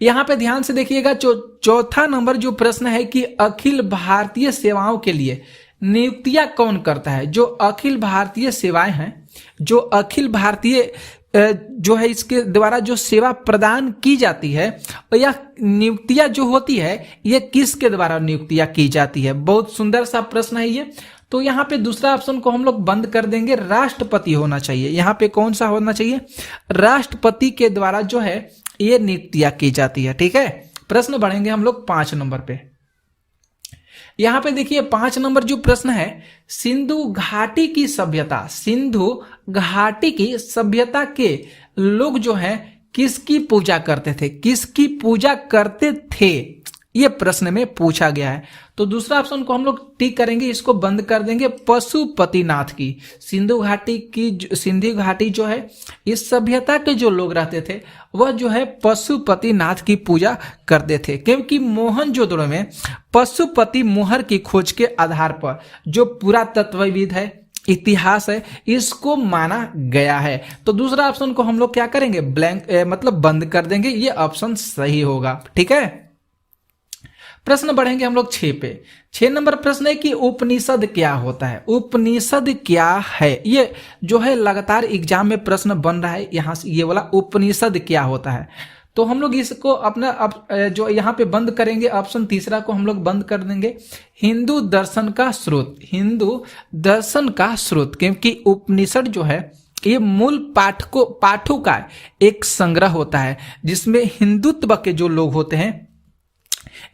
यहां पे ध्यान से देखिएगा, चौथा नंबर जो प्रश्न है कि अखिल भारतीय सेवाओं के लिए नियुक्तियां कौन करता है। जो अखिल भारतीय सेवाएं हैं, जो अखिल भारतीय जो है इसके द्वारा जो सेवा प्रदान की जाती है, यह नियुक्तियां जो होती है ये किसके द्वारा नियुक्तियां की जाती है। बहुत सुंदर सा प्रश्न है ये। तो यहाँ पे दूसरा ऑप्शन को हम लोग बंद कर देंगे, राष्ट्रपति होना चाहिए। यहाँ पे कौन सा होना चाहिए, राष्ट्रपति के द्वारा जो है ये नियुक्तियां की जाती है। ठीक है, प्रश्न बढ़ेंगे हम लोग 5 नंबर पे। यहां पे देखिए 5 नंबर जो प्रश्न है, सिंधु घाटी की सभ्यता, सिंधु घाटी की सभ्यता के लोग जो है किसकी पूजा करते थे, किसकी पूजा करते थे, ये प्रश्न में पूछा गया है। तो दूसरा ऑप्शन को हम लोग टिक करेंगे, इसको बंद कर देंगे, पशुपतिनाथ की। सिंधु घाटी जो है इस सभ्यता के जो लोग रहते थे वह जो है पशुपतिनाथ की पूजा करते थे, क्योंकि मोहनजोदड़ो में पशुपति मोहर की खोज के आधार पर जो पुरातत्वविद है, इतिहास है, इसको माना गया है। तो दूसरा ऑप्शन को हम लोग क्या करेंगे, ब्लैंक मतलब बंद कर देंगे, ये ऑप्शन सही होगा। ठीक है, प्रश्न बढ़ेंगे हम लोग 6 पे। 6 नंबर प्रश्न है कि उपनिषद क्या होता है। उपनिषद क्या है, ये जो है लगातार एग्जाम में प्रश्न बन रहा है, यहाँ से ये वाला उपनिषद क्या होता है। तो हम लोग इसको अपना जो यहाँ पे बंद करेंगे, ऑप्शन तीसरा को हम लोग बंद कर देंगे, हिंदू दर्शन का स्रोत, हिंदू दर्शन का स्रोत। क्योंकि उपनिषद जो है ये मूल पाठों का एक संग्रह होता है, जिसमें हिंदुत्व के जो लोग होते हैं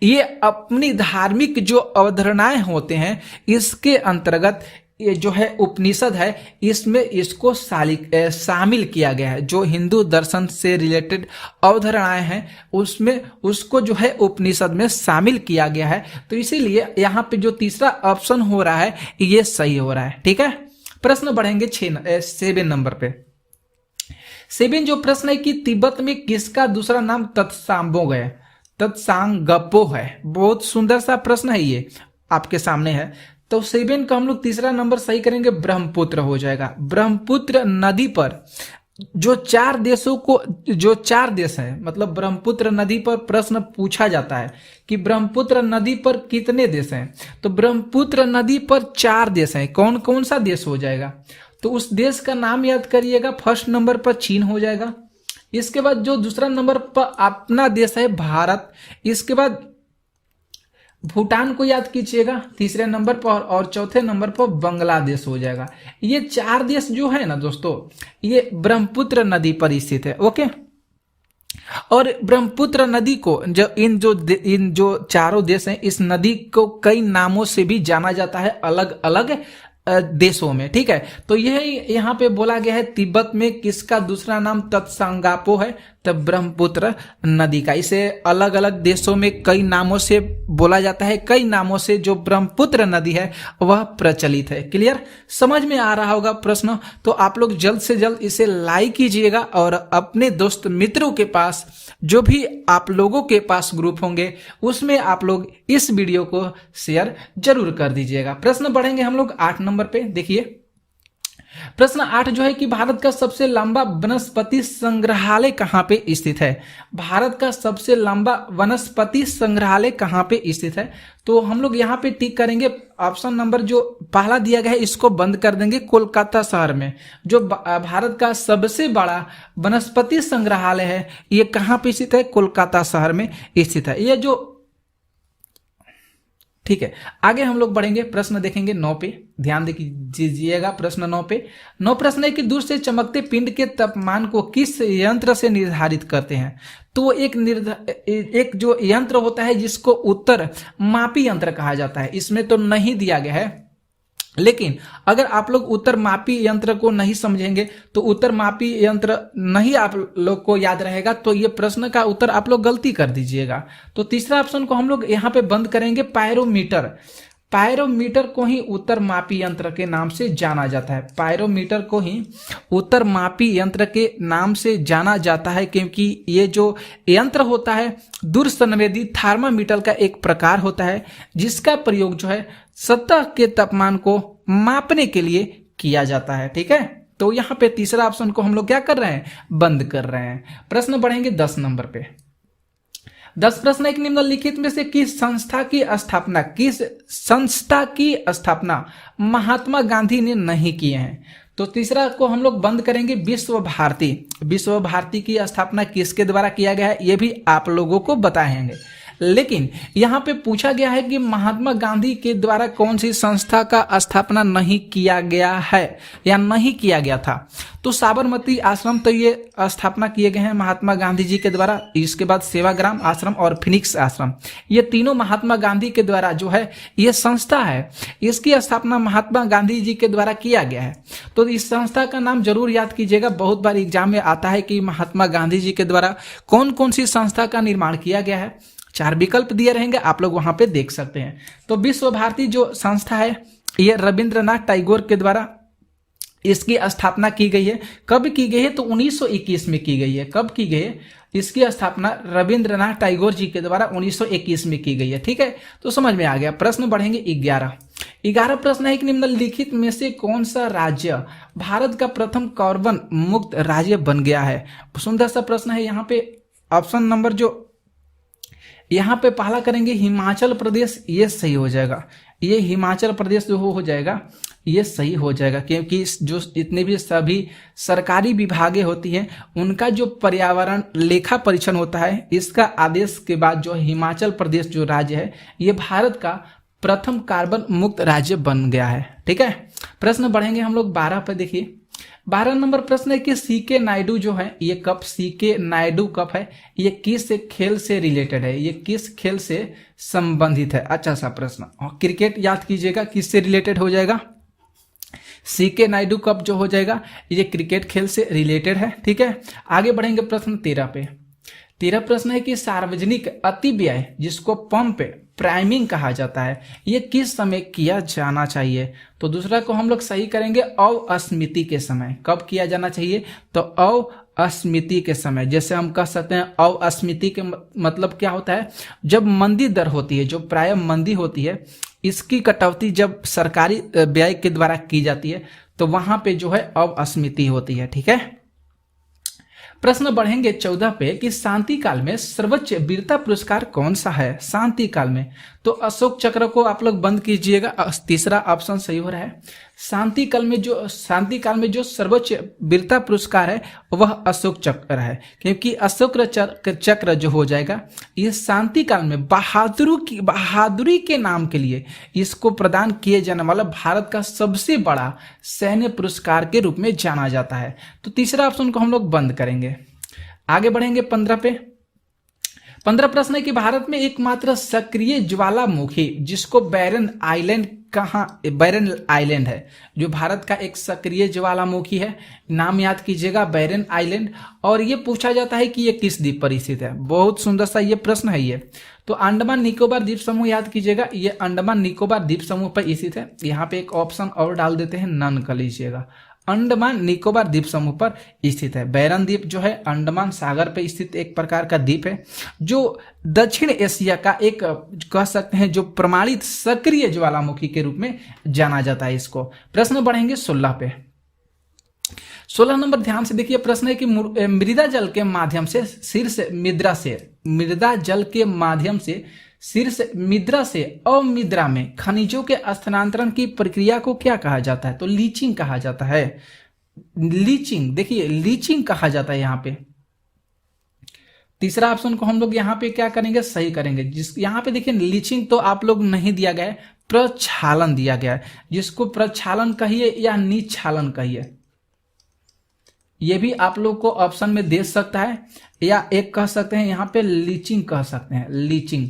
ये अपनी धार्मिक जो अवधारणाएं होते हैं इसके अंतर्गत ये जो है उपनिषद है इसमें इसको शामिल किया गया है। जो हिंदू दर्शन से रिलेटेड अवधारणाएं हैं उसमें उसको जो है उपनिषद में शामिल किया गया है। तो इसीलिए यहाँ पे जो तीसरा ऑप्शन हो रहा है ये सही हो रहा है। ठीक है, प्रश्न बढ़ेंगे 7 नंबर पे। 7 जो प्रश्न है कि तिब्बत में किसका दूसरा नाम तत्सांगबो है? तत्सांगपो है। बहुत सुंदर सा प्रश्न है, ये आपके सामने है। तो 7 का हम लोग तीसरा नंबर सही करेंगे, ब्रह्मपुत्र हो जाएगा। ब्रह्मपुत्र नदी पर जो 4 देश है, मतलब ब्रह्मपुत्र नदी पर प्रश्न पूछा जाता है कि ब्रह्मपुत्र नदी पर कितने देश हैं, तो ब्रह्मपुत्र नदी पर 4 देश हैं। कौन कौन सा देश हो जाएगा? तो उस देश का नाम याद करिएगा। फर्स्ट नंबर पर चीन हो जाएगा। इसके बाद जो दूसरा नंबर पर अपना देश है भारत। इसके बाद भूटान को याद कीजिएगा तीसरे नंबर पर, और चौथे नंबर पर बांग्लादेश हो जाएगा। ये 4 देश जो है ना दोस्तों, ये ब्रह्मपुत्र नदी पर स्थित है। ओके, और ब्रह्मपुत्र नदी को इन जो चारों देश हैं, इस नदी को कई नामों से भी जाना जाता है अलग अलग देशों में। ठीक है, तो यह यहाँ पे बोला गया है तिब्बत में किसका दूसरा नाम तत्सांगापो है, तब ब्रह्मपुत्र नदी का। इसे अलग अलग देशों में कई नामों से बोला जाता है। कई नामों से जो ब्रह्मपुत्र नदी है वह प्रचलित है। क्लियर, समझ में आ रहा होगा प्रश्न? तो आप लोग जल्द से जल्द इसे लाइक कीजिएगा और अपने दोस्त मित्रों के पास, जो भी आप लोगों के पास ग्रुप होंगे उसमें आप लोग इस वीडियो को शेयर जरूर कर दीजिएगा। प्रश्न बढ़ेंगे हम लोग 8 नंबर पे। देखिए प्रश्न 8 जो है कि भारत का सबसे लंबा वनस्पति संग्रहालय कहां पे स्थित है? भारत का सबसे लंबा वनस्पति संग्रहालय कहां पे स्थित है? तो हम लोग यहाँ पे टिक करेंगे। ऑप्शन नंबर जो पहला दिया गया है इसको बंद कर देंगे। कोलकाता शहर में जो भारत का सबसे बड़ा वनस्पति संग्रहालय है ये कहां पे स्थित है? कोलकाता शहर में स्थित है। ये जो ठीक है, आगे हम लोग बढ़ेंगे। प्रश्न देखेंगे 9 पे, ध्यान दीजिएगा। प्रश्न 9 पे 9 प्रश्न है कि दूर से चमकते पिंड के तापमान को किस यंत्र से निर्धारित करते हैं? तो एक जो यंत्र होता है जिसको उत्तर मापी यंत्र कहा जाता है। इसमें तो नहीं दिया गया है, लेकिन अगर आप लोग उत्तर मापी यंत्र को नहीं समझेंगे तो उत्तर मापी यंत्र नहीं आप लोग को याद रहेगा, तो ये प्रश्न का उत्तर आप लोग गलती कर दीजिएगा। तो तीसरा ऑप्शन को हम लोग यहाँ पे बंद करेंगे। पायरोमीटर। पायरोमीटर को ही उत्तर मापी यंत्र के नाम से जाना जाता है। पायरोमीटर को ही उत्तर मापी यंत्र के नाम से जाना जाता है, क्योंकि ये जो यंत्र होता है दूर संवेदी थर्मामीटर का एक प्रकार होता है, जिसका प्रयोग जो है सतह के तापमान को मापने के लिए किया जाता है। ठीक है, तो यहाँ पे तीसरा ऑप्शन को हम लोग क्या कर रहे हैं? बंद कर रहे हैं। प्रश्न बढ़ेंगे 10 नंबर पे। 10 प्रश्न एक निम्नलिखित में से किस संस्था की स्थापना महात्मा गांधी ने नहीं किए हैं? तो तीसरा को हम लोग बंद करेंगे। विश्व भारती। विश्व भारती की स्थापना किसके द्वारा किया गया है ये भी आप लोगों को बताएंगे, लेकिन यहाँ पे पूछा गया है कि महात्मा गांधी के द्वारा कौन सी संस्था का स्थापना नहीं किया गया है या नहीं किया गया था? तो साबरमती आश्रम तो ये स्थापना किए गए हैं महात्मा गांधी जी के द्वारा। इसके बाद सेवाग्राम आश्रम और फिनिक्स आश्रम, ये तीनों महात्मा गांधी के द्वारा जो है ये संस्था है, इसकी स्थापना महात्मा गांधी जी के द्वारा किया गया है। तो इस संस्था का नाम जरूर याद कीजिएगा। बहुत बार एग्जाम में आता है कि महात्मा गांधी जी के द्वारा कौन कौन सी संस्था का निर्माण किया गया है। 4 विकल्प दिए रहेंगे, आप लोग वहां पे देख सकते हैं। तो विश्व भारती जो संस्था है ये रविंद्रनाथ टैगोर के द्वारा इसकी स्थापना की गई है। कब की गई है? तो 1921 में की गई है। कब की गई है? इसकी स्थापना रविंद्रनाथ टैगोर जी के द्वारा 1921 में की गई है। ठीक है, तो समझ में आ गया। प्रश्न बढ़ेंगे 11 प्रश्न है कि निम्नलिखित में से कौन सा राज्य भारत का प्रथम कार्बन मुक्त राज्य बन गया है? सुंदर सा प्रश्न है। यहाँ पे ऑप्शन नंबर जो यहाँ पे पहला करेंगे हिमाचल प्रदेश, ये सही हो जाएगा। ये हिमाचल प्रदेश जो हो जाएगा ये सही हो जाएगा, क्योंकि जो जितने भी सभी सरकारी विभागें होती हैं उनका जो पर्यावरण लेखा परीक्षण होता है, इसका आदेश के बाद जो हिमाचल प्रदेश जो राज्य है ये भारत का प्रथम कार्बन मुक्त राज्य बन गया है। ठीक है, प्रश्न बढ़ेंगे हम लोग 12 पे। देखिए 12 नंबर प्रश्न है कि सीके नायडू जो है ये कप, सीके नायडू कप है, ये किस खेल से रिलेटेड है? ये किस खेल से संबंधित है? अच्छा सा प्रश्न। क्रिकेट याद कीजिएगा, किससे रिलेटेड हो जाएगा? CK नायडू कप जो हो जाएगा ये क्रिकेट खेल से रिलेटेड है। ठीक है, आगे बढ़ेंगे प्रश्न 13 पे। 13 प्रश्न है कि सार्वजनिक अतिव्यय जिसको पंप प्राइमिंग कहा जाता है ये किस समय किया जाना चाहिए? तो दूसरा को हम लोग सही करेंगे अवस्मिति के समय। कब किया जाना चाहिए? तो अवस्मिति के समय। जैसे हम कह सकते हैं अवस्मिति के मतलब क्या होता है, जब मंदी दर होती है, जो प्राय मंदी होती है, इसकी कटौती जब सरकारी व्यय के द्वारा की जाती है तो वहां पे जो है अवस्मिति होती है। ठीक है, प्रश्न बढ़ेंगे 14 पे कि शांति काल में सर्वोच्च वीरता पुरस्कार कौन सा है? शांति काल में तो अशोक चक्र को आप लोग बंद कीजिएगा, तीसरा ऑप्शन सही हो रहा है। शांति काल में जो सर्वोच्च वीरता पुरस्कार है वह अशोक चक्र है, क्योंकि अशोक चक्र जो हो जाएगा ये शांति काल में बहादुरी के नाम के लिए इसको प्रदान किए जाने वाला भारत का सबसे बड़ा सैन्य पुरस्कार के रूप में जाना जाता है। तो तीसरा ऑप्शन को हम लोग बंद करेंगे। आगे बढ़ेंगे 15 पे। 15 प्रश्न है कि भारत में एकमात्र सक्रिय ज्वालामुखी जिसको बैरन आइलैंड है, जो भारत का एक सक्रिय ज्वालामुखी है, नाम याद कीजिएगा बैरन आइलैंड। और ये पूछा जाता है कि ये किस द्वीप पर स्थित है। बहुत सुंदर सा ये प्रश्न है ये। तो अंडमान निकोबार द्वीप समूह याद कीजिएगा, ये अंडमान निकोबार द्वीप समूह पर स्थित है। यहाँ पे एक ऑप्शन और डाल देते हैं, नन कर लीजिएगा। अंडमान निकोबार द्वीप समूह पर स्थित है। बैरन द्वीप जो है अंडमान सागर पर स्थित एक प्रकार का द्वीप है, जो दक्षिण एशिया का एक कह सकते हैं जो प्रमाणित सक्रिय ज्वालामुखी के रूप में जाना जाता है इसको। प्रश्न बढ़ेंगे 16 पे। 16 नंबर ध्यान से देखिए, प्रश्न है कि मृदा जल के माध्यम से शीर्ष मिद्रा से अमिद्रा में खनिजों के स्थानांतरण की प्रक्रिया को क्या कहा जाता है? तो लीचिंग कहा जाता है। लीचिंग, देखिए लीचिंग कहा जाता है यहाँ पे। तीसरा ऑप्शन को हम लोग यहाँ पे क्या करेंगे? सही करेंगे। यहाँ पे देखिए लीचिंग तो आप लोग नहीं दिया गया है, प्रक्षालन दिया गया है, जिसको प्रक्षालन कहिए या निक्षालन कहिए, ये भी आप लोग को ऑप्शन में दे सकता है, या एक कह सकते हैं यहाँ पे लीचिंग कह सकते हैं, लीचिंग।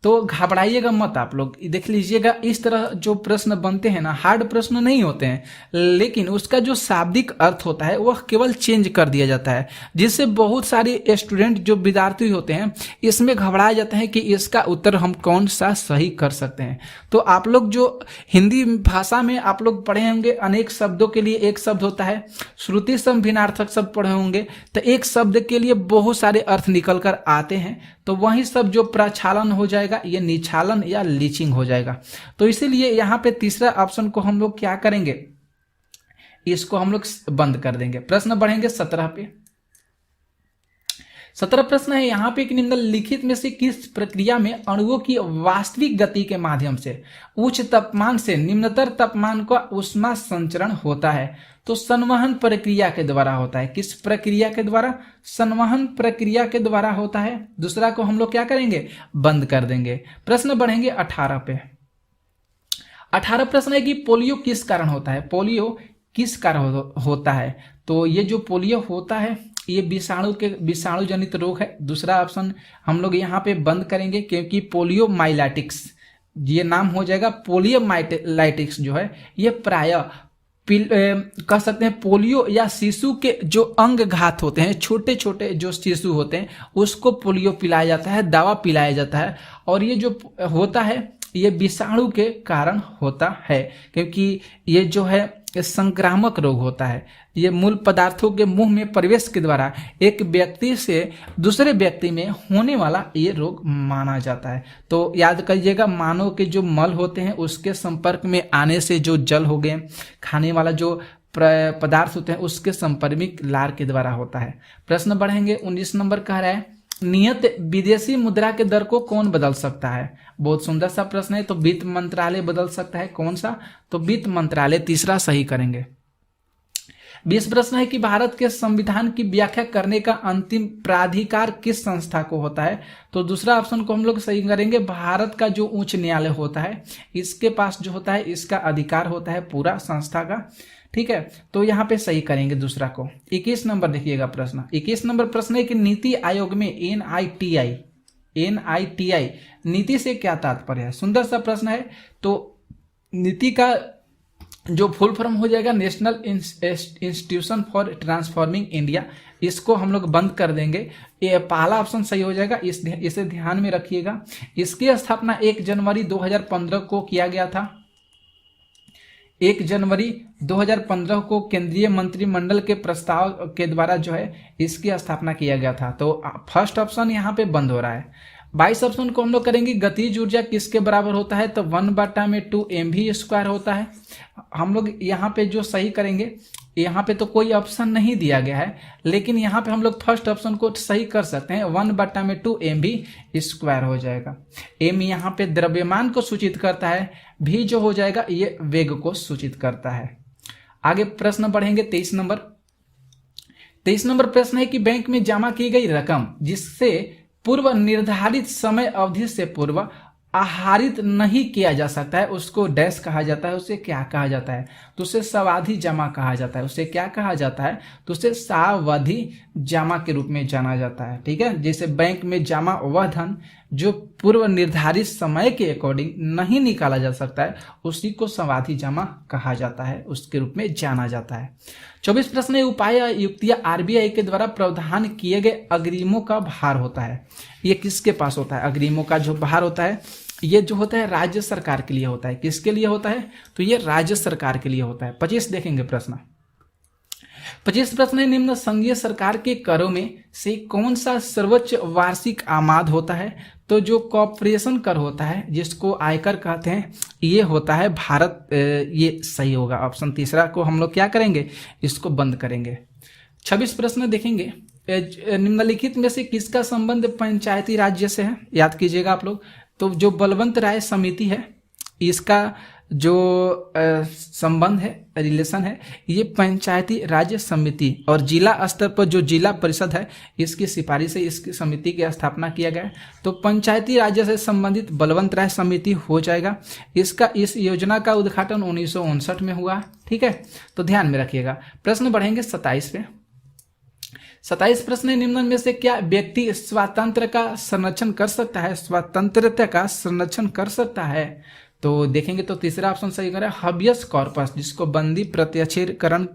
तो घबराइएगा मत आप लोग, देख लीजिएगा इस तरह जो प्रश्न बनते हैं ना, हार्ड प्रश्न नहीं होते हैं, लेकिन उसका जो शाब्दिक अर्थ होता है वह केवल चेंज कर दिया जाता है, जिससे बहुत सारे स्टूडेंट जो विद्यार्थी होते हैं इसमें घबराया जाता है कि इसका उत्तर हम कौन सा सही कर सकते हैं। तो आप लोग जो हिंदी भाषा में आप लोग पढ़े होंगे, अनेक शब्दों के लिए एक शब्द होता है, श्रुति सम भिन्नार्थक शब्द पढ़े होंगे, तो एक शब्द के लिए बहुत सारे अर्थ निकल कर आते हैं। तो वही सब जो प्रक्षालन हो जाएगा ये निक्षालन या लीचिंग हो जाएगा। तो इसीलिए यहाँ पे तीसरा ऑप्शन को हम लोग क्या करेंगे? इसको हम लोग बंद कर देंगे। प्रश्न बढ़ेंगे 17 पे। 17 प्रश्न है यहाँ पे कि निम्नलिखित में से किस प्रक्रिया में अणुओं की वास्तविक गति के माध्यम से उच्च तापमान से निम्नतर तापमान का ऊष्मा संचरण होता है? तो संवहन प्रक्रिया के द्वारा होता है। किस प्रक्रिया के द्वारा? संवहन प्रक्रिया के द्वारा होता है। दूसरा को हम लोग क्या करेंगे? बंद कर देंगे। प्रश्न बढ़ेंगे 18 पे। 18 प्रश्न है कि पोलियो किस कारण होता है? पोलियो किस कारण होता है? तो ये जो पोलियो होता है ये विषाणु जनित रोग है। दूसरा ऑप्शन हम लोग यहाँ पे बंद करेंगे, क्योंकि पोलियो माइलाइटिक्स ये नाम हो जाएगा। पोलियो माइलाइटिक्स जो है ये प्राय कह सकते हैं पोलियो या शिशु के जो अंग घात होते हैं, छोटे छोटे जो शिशु होते हैं उसको पोलियो पिलाया जाता है, दवा पिलाया जाता है। और ये जो होता है ये विषाणु के कारण होता है, क्योंकि ये जो है संक्रामक रोग होता है। ये मूल पदार्थों के मुंह में प्रवेश के द्वारा एक व्यक्ति से दूसरे व्यक्ति में होने वाला ये रोग माना जाता है। तो याद करिएगा, मानव के जो मल होते हैं उसके संपर्क में आने से जो जल हो गए, खाने वाला जो पदार्थ होते हैं उसके संपर्क में लार के द्वारा होता है। प्रश्न बढ़ेंगे 19 नंबर कह रहा है नियत विदेशी मुद्रा के दर को कौन बदल सकता है? बहुत सुंदर सा प्रश्न है। तो वित्त मंत्रालय बदल सकता है। कौन सा? तो वित्त मंत्रालय, तीसरा सही करेंगे। 20 प्रश्न है कि भारत के संविधान की व्याख्या करने का अंतिम प्राधिकार किस संस्था को होता है? तो दूसरा ऑप्शन को हम लोग सही करेंगे। भारत का जो उच्च न्यायालय होता है इसके पास जो होता है इसका अधिकार होता है पूरा संस्था का। ठीक है, तो यहाँ पे सही करेंगे दूसरा को। 21 नंबर देखिएगा प्रश्न। 21 नंबर प्रश्न है कि नीति आयोग में NITI नीति से क्या तात्पर्य है? सुंदर सा प्रश्न है। तो नीति का जो फुल फॉर्म हो जाएगा national institution for transforming India, इसको हम लोग बंद कर देंगे। ये पहला ऑप्शन सही हो जाएगा, इसे ध्यान में रखिएगा। इसकी स्थापना 1 जनवरी 2015 को किया गया था। 1 जनवरी 2015 को केंद्रीय मंत्रिमंडल के प्रस्ताव के द्वारा जो है इसकी स्थापना किया गया था। तो फर्स्ट ऑप्शन यहाँ पे बंद हो रहा है। 22 ऑप्शन को हम लोग करेंगे, गतिज ऊर्जा किसके बराबर होता है, तो 1/2 mv² होता है। हम लोग यहाँ पे जो सही करेंगे, यहाँ पे तो कोई ऑप्शन नहीं दिया गया है, लेकिन यहाँ पे हम लोग फर्स्ट ऑप्शन को सही कर सकते हैं, 1/2 mv² हो जाएगा। m यहाँ पे द्रव्यमान को सूचित करता है, v जो हो जाएगा ये वेग को सूचित करता है। आगे प्रश्न बढ़ेंगे 23 नंबर। 23 नंबर प्रश्न है कि बैंक में जमा की गई रकम जिससे पूर्व निर्धारित समय अवधि से पूर्व आहरित नहीं किया जा सकता है उसको डैश कहा जाता है, उसे क्या कहा जाता है, तो उसे सावधि जमा कहा जाता है। उसे क्या कहा जाता है, तो उसे सावधि जमा के रूप में जाना जाता है। ठीक है, जैसे बैंक में जमा वह धन जो पूर्व निर्धारित समय के अकॉर्डिंग नहीं निकाला जा सकता है उसी को सावधि जमा कहा जाता है, उसके रूप में जाना जाता है। 24 प्रश्न, उपाय युक्तियां आरबीआई के द्वारा प्रावधान किए गए अग्रिमों का भार होता है, ये किसके पास होता है। अग्रिमों का जो भार होता है ये जो होता है राज्य सरकार के लिए होता है। किसके लिए होता है, तो ये राज्य सरकार के लिए होता है। 25 देखेंगे प्रश्न। 25 प्रश्न है, निम्न संघीय सरकार के करों में से कौन सा सर्वोच्च वार्षिक आमाद होता है, तो जो कॉर्पोरेशन कर होता है जिसको आयकर कहते हैं ये होता है भारत, ये सही होगा। ऑप्शन तीसरा को हम लोग क्या करेंगे, इसको बंद करेंगे। 26 प्रश्न देखेंगे, निम्नलिखित में से किसका संबंध पंचायती राज्य से है, याद कीजिएगा आप लोग। तो जो बलवंत राय समिति है इसका जो संबंध है, रिलेशन है, ये पंचायती राज्य समिति और जिला स्तर पर जो जिला परिषद है इसकी सिफारिश से इसकी समिति की स्थापना किया गया है। तो पंचायती राज्य से संबंधित बलवंत राय समिति हो जाएगा। इस योजना का उद्घाटन 1959 में हुआ। ठीक है, तो ध्यान में रखिएगा। प्रश्न बढ़ेंगे 27 पे। 27 प्रश्न, निम्न में से क्या व्यक्ति स्वातंत्र का संरक्षण कर सकता है, स्वतंत्रता का संरक्षण कर सकता है, तो देखेंगे तो तीसरा ऑप्शन सही करें, हबियस कॉर्पस, जिसको बंदी प्रत्यक्षीकरण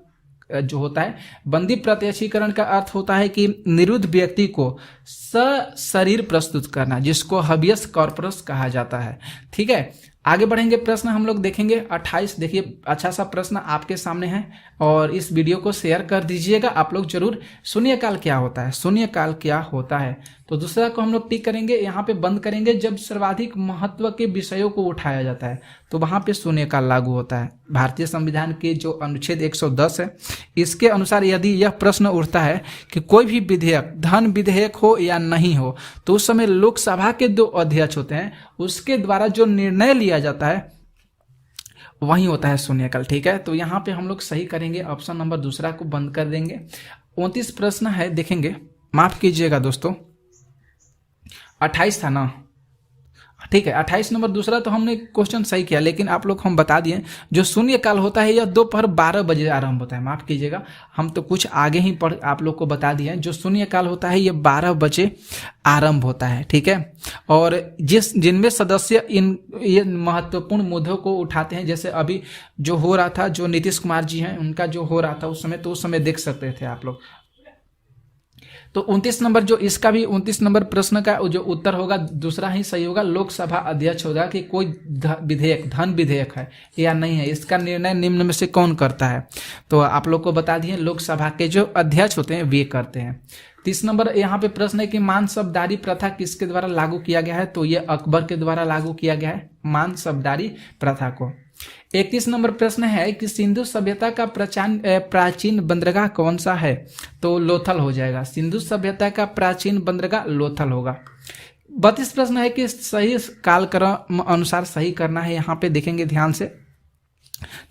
जो होता है। बंदी प्रत्यक्षीकरण का अर्थ होता है कि निरुद्ध व्यक्ति को सशरीर प्रस्तुत करना, जिसको हबियस कॉर्पस कहा जाता है। ठीक है, आगे बढ़ेंगे। प्रश्न हम लोग देखेंगे 28। देखिए अच्छा सा प्रश्न आपके सामने है और इस वीडियो को शेयर कर दीजिएगा आप लोग जरूर। शून्यकाल क्या होता है, शून्यकाल क्या होता है, तो दूसरा को हम लोग टिक करेंगे, यहाँ पे बंद करेंगे। जब सर्वाधिक महत्व के विषयों को उठाया जाता है तो वहां पे शून्यकाल लागू होता है। भारतीय संविधान के जो अनुच्छेद 110 है इसके अनुसार यदि यह प्रश्न उठता है कि कोई भी विधेयक धन विधेयक हो या नहीं हो, तो उस समय लोकसभा के 2 अध्यक्ष होते हैं, उसके द्वारा जो निर्णय लिया जाता है वही होता है शून्यकाल। ठीक है, तो यहाँ पे हम लोग सही करेंगे, ऑप्शन नंबर दूसरा को बंद कर देंगे। 29 प्रश्न है, देखेंगे, माफ कीजिएगा दोस्तों, 28 था ना, ठीक है। 28 नंबर दूसरा तो हमने क्वेश्चन सही किया, लेकिन आप लोग हम बता दिए जो शून्यकाल होता है यह दोपहर 12 बजे आरंभ होता है। माफ कीजिएगा, हम तो कुछ आगे ही पढ़ आप लोग को बता दिए। जो शून्यकाल होता है ये 12 बजे आरंभ होता है। ठीक है, और जिनमें सदस्य ये महत्वपूर्ण मुद्दों को उठाते हैं, जैसे अभी जो हो रहा था, जो नीतीश कुमार जी हैं उनका जो हो रहा था उस समय, तो उस समय देख सकते थे आप लोग। तो 29 नंबर जो इसका भी 29 नंबर प्रश्न का जो उत्तर होगा दूसरा ही सही होगा। लोकसभा अध्यक्ष होगा कि कोई विधेयक धन विधेयक है या नहीं है, इसका निर्णय निम्न में से कौन करता है, तो आप लोग को बता दिए लोकसभा के जो अध्यक्ष होते हैं वे करते हैं। 30 नंबर यहाँ पे प्रश्न है कि मानसबदारी प्रथा किसके द्वारा लागू किया गया है, तो ये अकबर के द्वारा लागू किया गया है मानसबदारी प्रथा को। 31 नंबर प्रश्न है कि सिंधु सभ्यता का प्राचीन बंदरगाह कौन सा है, तो लोथल हो जाएगा। सिंधु सभ्यता का प्राचीन बंदरगाह लोथल होगा। 32 प्रश्न है कि सही कालक्रम अनुसार सही करना है, यहाँ पे देखेंगे ध्यान से,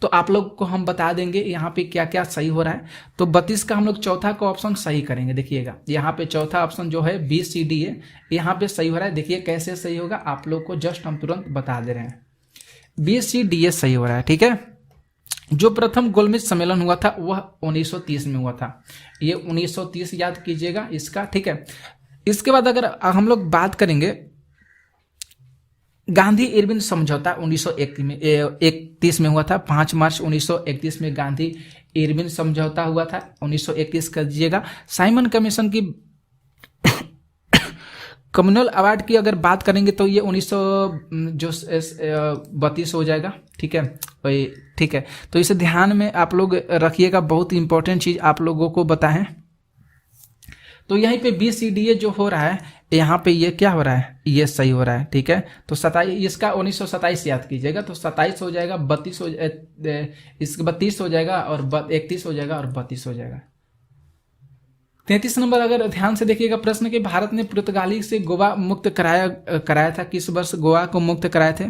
तो आप लोग को हम बता देंगे यहाँ पे क्या क्या सही हो रहा है। तो 32 का हम लोग चौथा का ऑप्शन सही करेंगे। देखिएगा यहाँ पे चौथा ऑप्शन जो है BCD है, यहाँ पे सही हो रहा है। देखिए कैसे सही होगा, आप लोग को जस्ट हम तुरंत बता दे रहे हैं। BCD सही हो रहा है। ठीक है, जो प्रथम गोलमेज सम्मेलन हुआ था वह 1930 में हुआ था, ये 1930 याद कीजिएगा इसका। ठीक है, इसके बाद अगर हम लोग बात करेंगे गांधी इरविन समझौता 1931 में हुआ था। 5 मार्च 1931 में गांधी इरविन समझौता हुआ था, 1931 कर दीजिएगा। साइमन कमीशन की कम्युनल अवार्ड की अगर बात करेंगे तो ये 1932 हो जाएगा, ठीक है भाई, ठीक है। तो इसे ध्यान में आप लोग रखिएगा, बहुत इंपॉर्टेंट चीज आप लोगों को बताएं। तो यहीं पे BCDA जो हो रहा है, यहाँ पे ये क्या हो रहा है, ये सही हो रहा है, ठीक है। तो 27 इसका 1927 याद कीजिएगा, तो 27 हो जाएगा, 32 हो इसका 32 हो जाएगा और 31 हो जाएगा और 32 हो जाएगा। 33 नंबर अगर ध्यान से देखिएगा प्रश्न कि भारत ने पुर्तगाली से गोवा मुक्त कराया था, किस वर्ष गोवा को मुक्त कराए थे।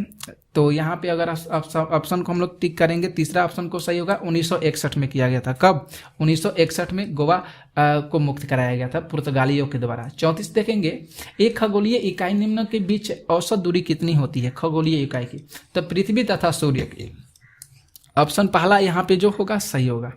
तो यहाँ पे अगर ऑप्शन को हम लोग टिक करेंगे, तीसरा ऑप्शन को सही होगा, 1961 में किया गया था। कब? 1961 में गोवा को मुक्त कराया गया था पुर्तगालियों के द्वारा। 34 देखेंगे, एक खगोलीय इकाई निम्न के बीच औसत दूरी कितनी होती है खगोलीय इकाई की? तो पृथ्वी तथा सूर्य की। ऑप्शन पहला यहाँ पे जो होगा सही होगा।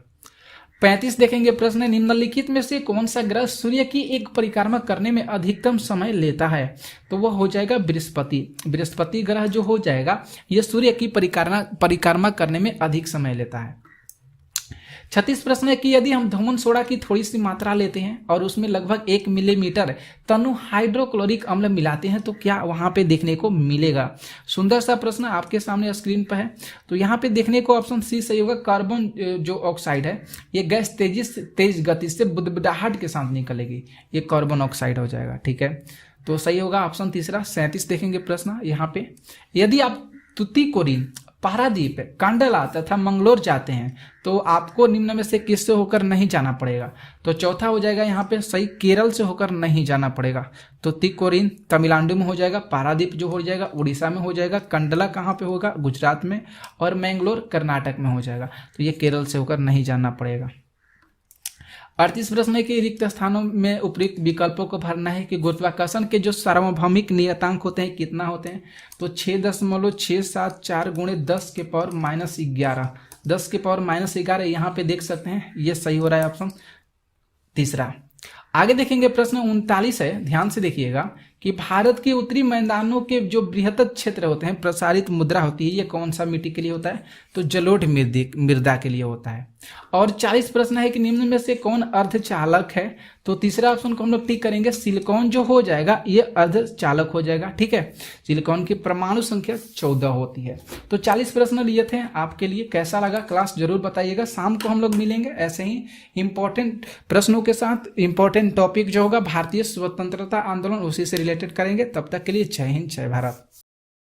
35 देखेंगे प्रश्न, निम्नलिखित में से कौन सा ग्रह सूर्य की एक परिक्रमा करने में अधिकतम समय लेता है? तो वह हो जाएगा बृहस्पति। बृहस्पति ग्रह जो हो जाएगा यह सूर्य की परिक्रमा करने में अधिक समय लेता है। 36 प्रश्न है कि यदि हम धूमन सोडा की थोड़ी सी मात्रा लेते हैं और उसमें लगभग 1 मिलीमीटर तनु हाइड्रोक्लोरिक अम्ल मिलाते हैं तो क्या वहां पे देखने को मिलेगा? सुंदर सा प्रश्न आपके सामने स्क्रीन पर है। तो यहाँ पे देखने को ऑप्शन सी सही होगा। कार्बन जो ऑक्साइड है ये गैस तेज गति से बुदबुदाहट के साथ निकलेगी, ये कार्बन ऑक्साइड हो जाएगा, ठीक है। तो सही होगा ऑप्शन तीसरा। 37 देखेंगे प्रश्न यहाँ पे, यदि आप तुतीकोरिन, पारादीप, कांडला तथा मंगलोर जाते हैं तो आपको निम्न में से किससे होकर नहीं जाना पड़ेगा? तो चौथा हो जाएगा यहाँ पे सही, केरल से होकर नहीं जाना पड़ेगा। तो तुतीकोरिन तमिलनाडु में हो जाएगा, पारादीप जो हो जाएगा उड़ीसा में हो जाएगा, कंडला कहाँ पे होगा? गुजरात में, और मैंगलोर कर्नाटक में हो जाएगा। तो ये केरल से होकर नहीं जाना पड़ेगा। 38 प्रश्न है कि रिक्त स्थानों में उपयुक्त विकल्पों को भरना है कि गुरुत्वाकर्षण के जो सार्वभौमिक नियतांक होते हैं कितना होते हैं? तो 6.674 गुणे 10 के पावर -11, 10 के पावर -11 यहाँ पे देख सकते हैं, ये सही हो रहा है ऑप्शन तीसरा। आगे देखेंगे प्रश्न 39 है, ध्यान से देखिएगा कि भारत के उत्तरी मैदानों के जो बृहत्तर क्षेत्र होते हैं प्रसारित मुद्रा होती है, ये कौन सा मिट्टी के लिए होता है? तो जलोढ़ मृदा के लिए होता है। और 40 प्रश्न है कि निम्न में से कौन अर्धचालक है? तो तीसरा ऑप्शन को हम लोग टिक करेंगे, सिलिकॉन जो हो जाएगा ये अर्धचालक हो जाएगा, ठीक है। सिलिकॉन की परमाणु संख्या 14 होती है। तो 40 प्रश्न लिए थे आपके लिए। कैसा लगा क्लास जरूर बताइएगा। शाम को हम लोग मिलेंगे ऐसे ही इंपॉर्टेंट प्रश्नों के साथ। इंपॉर्टेंट टॉपिक जो होगा भारतीय स्वतंत्रता आंदोलन, उसी से रिलेटेड करेंगे। तब तक के लिए जय हिंद, जय भारत।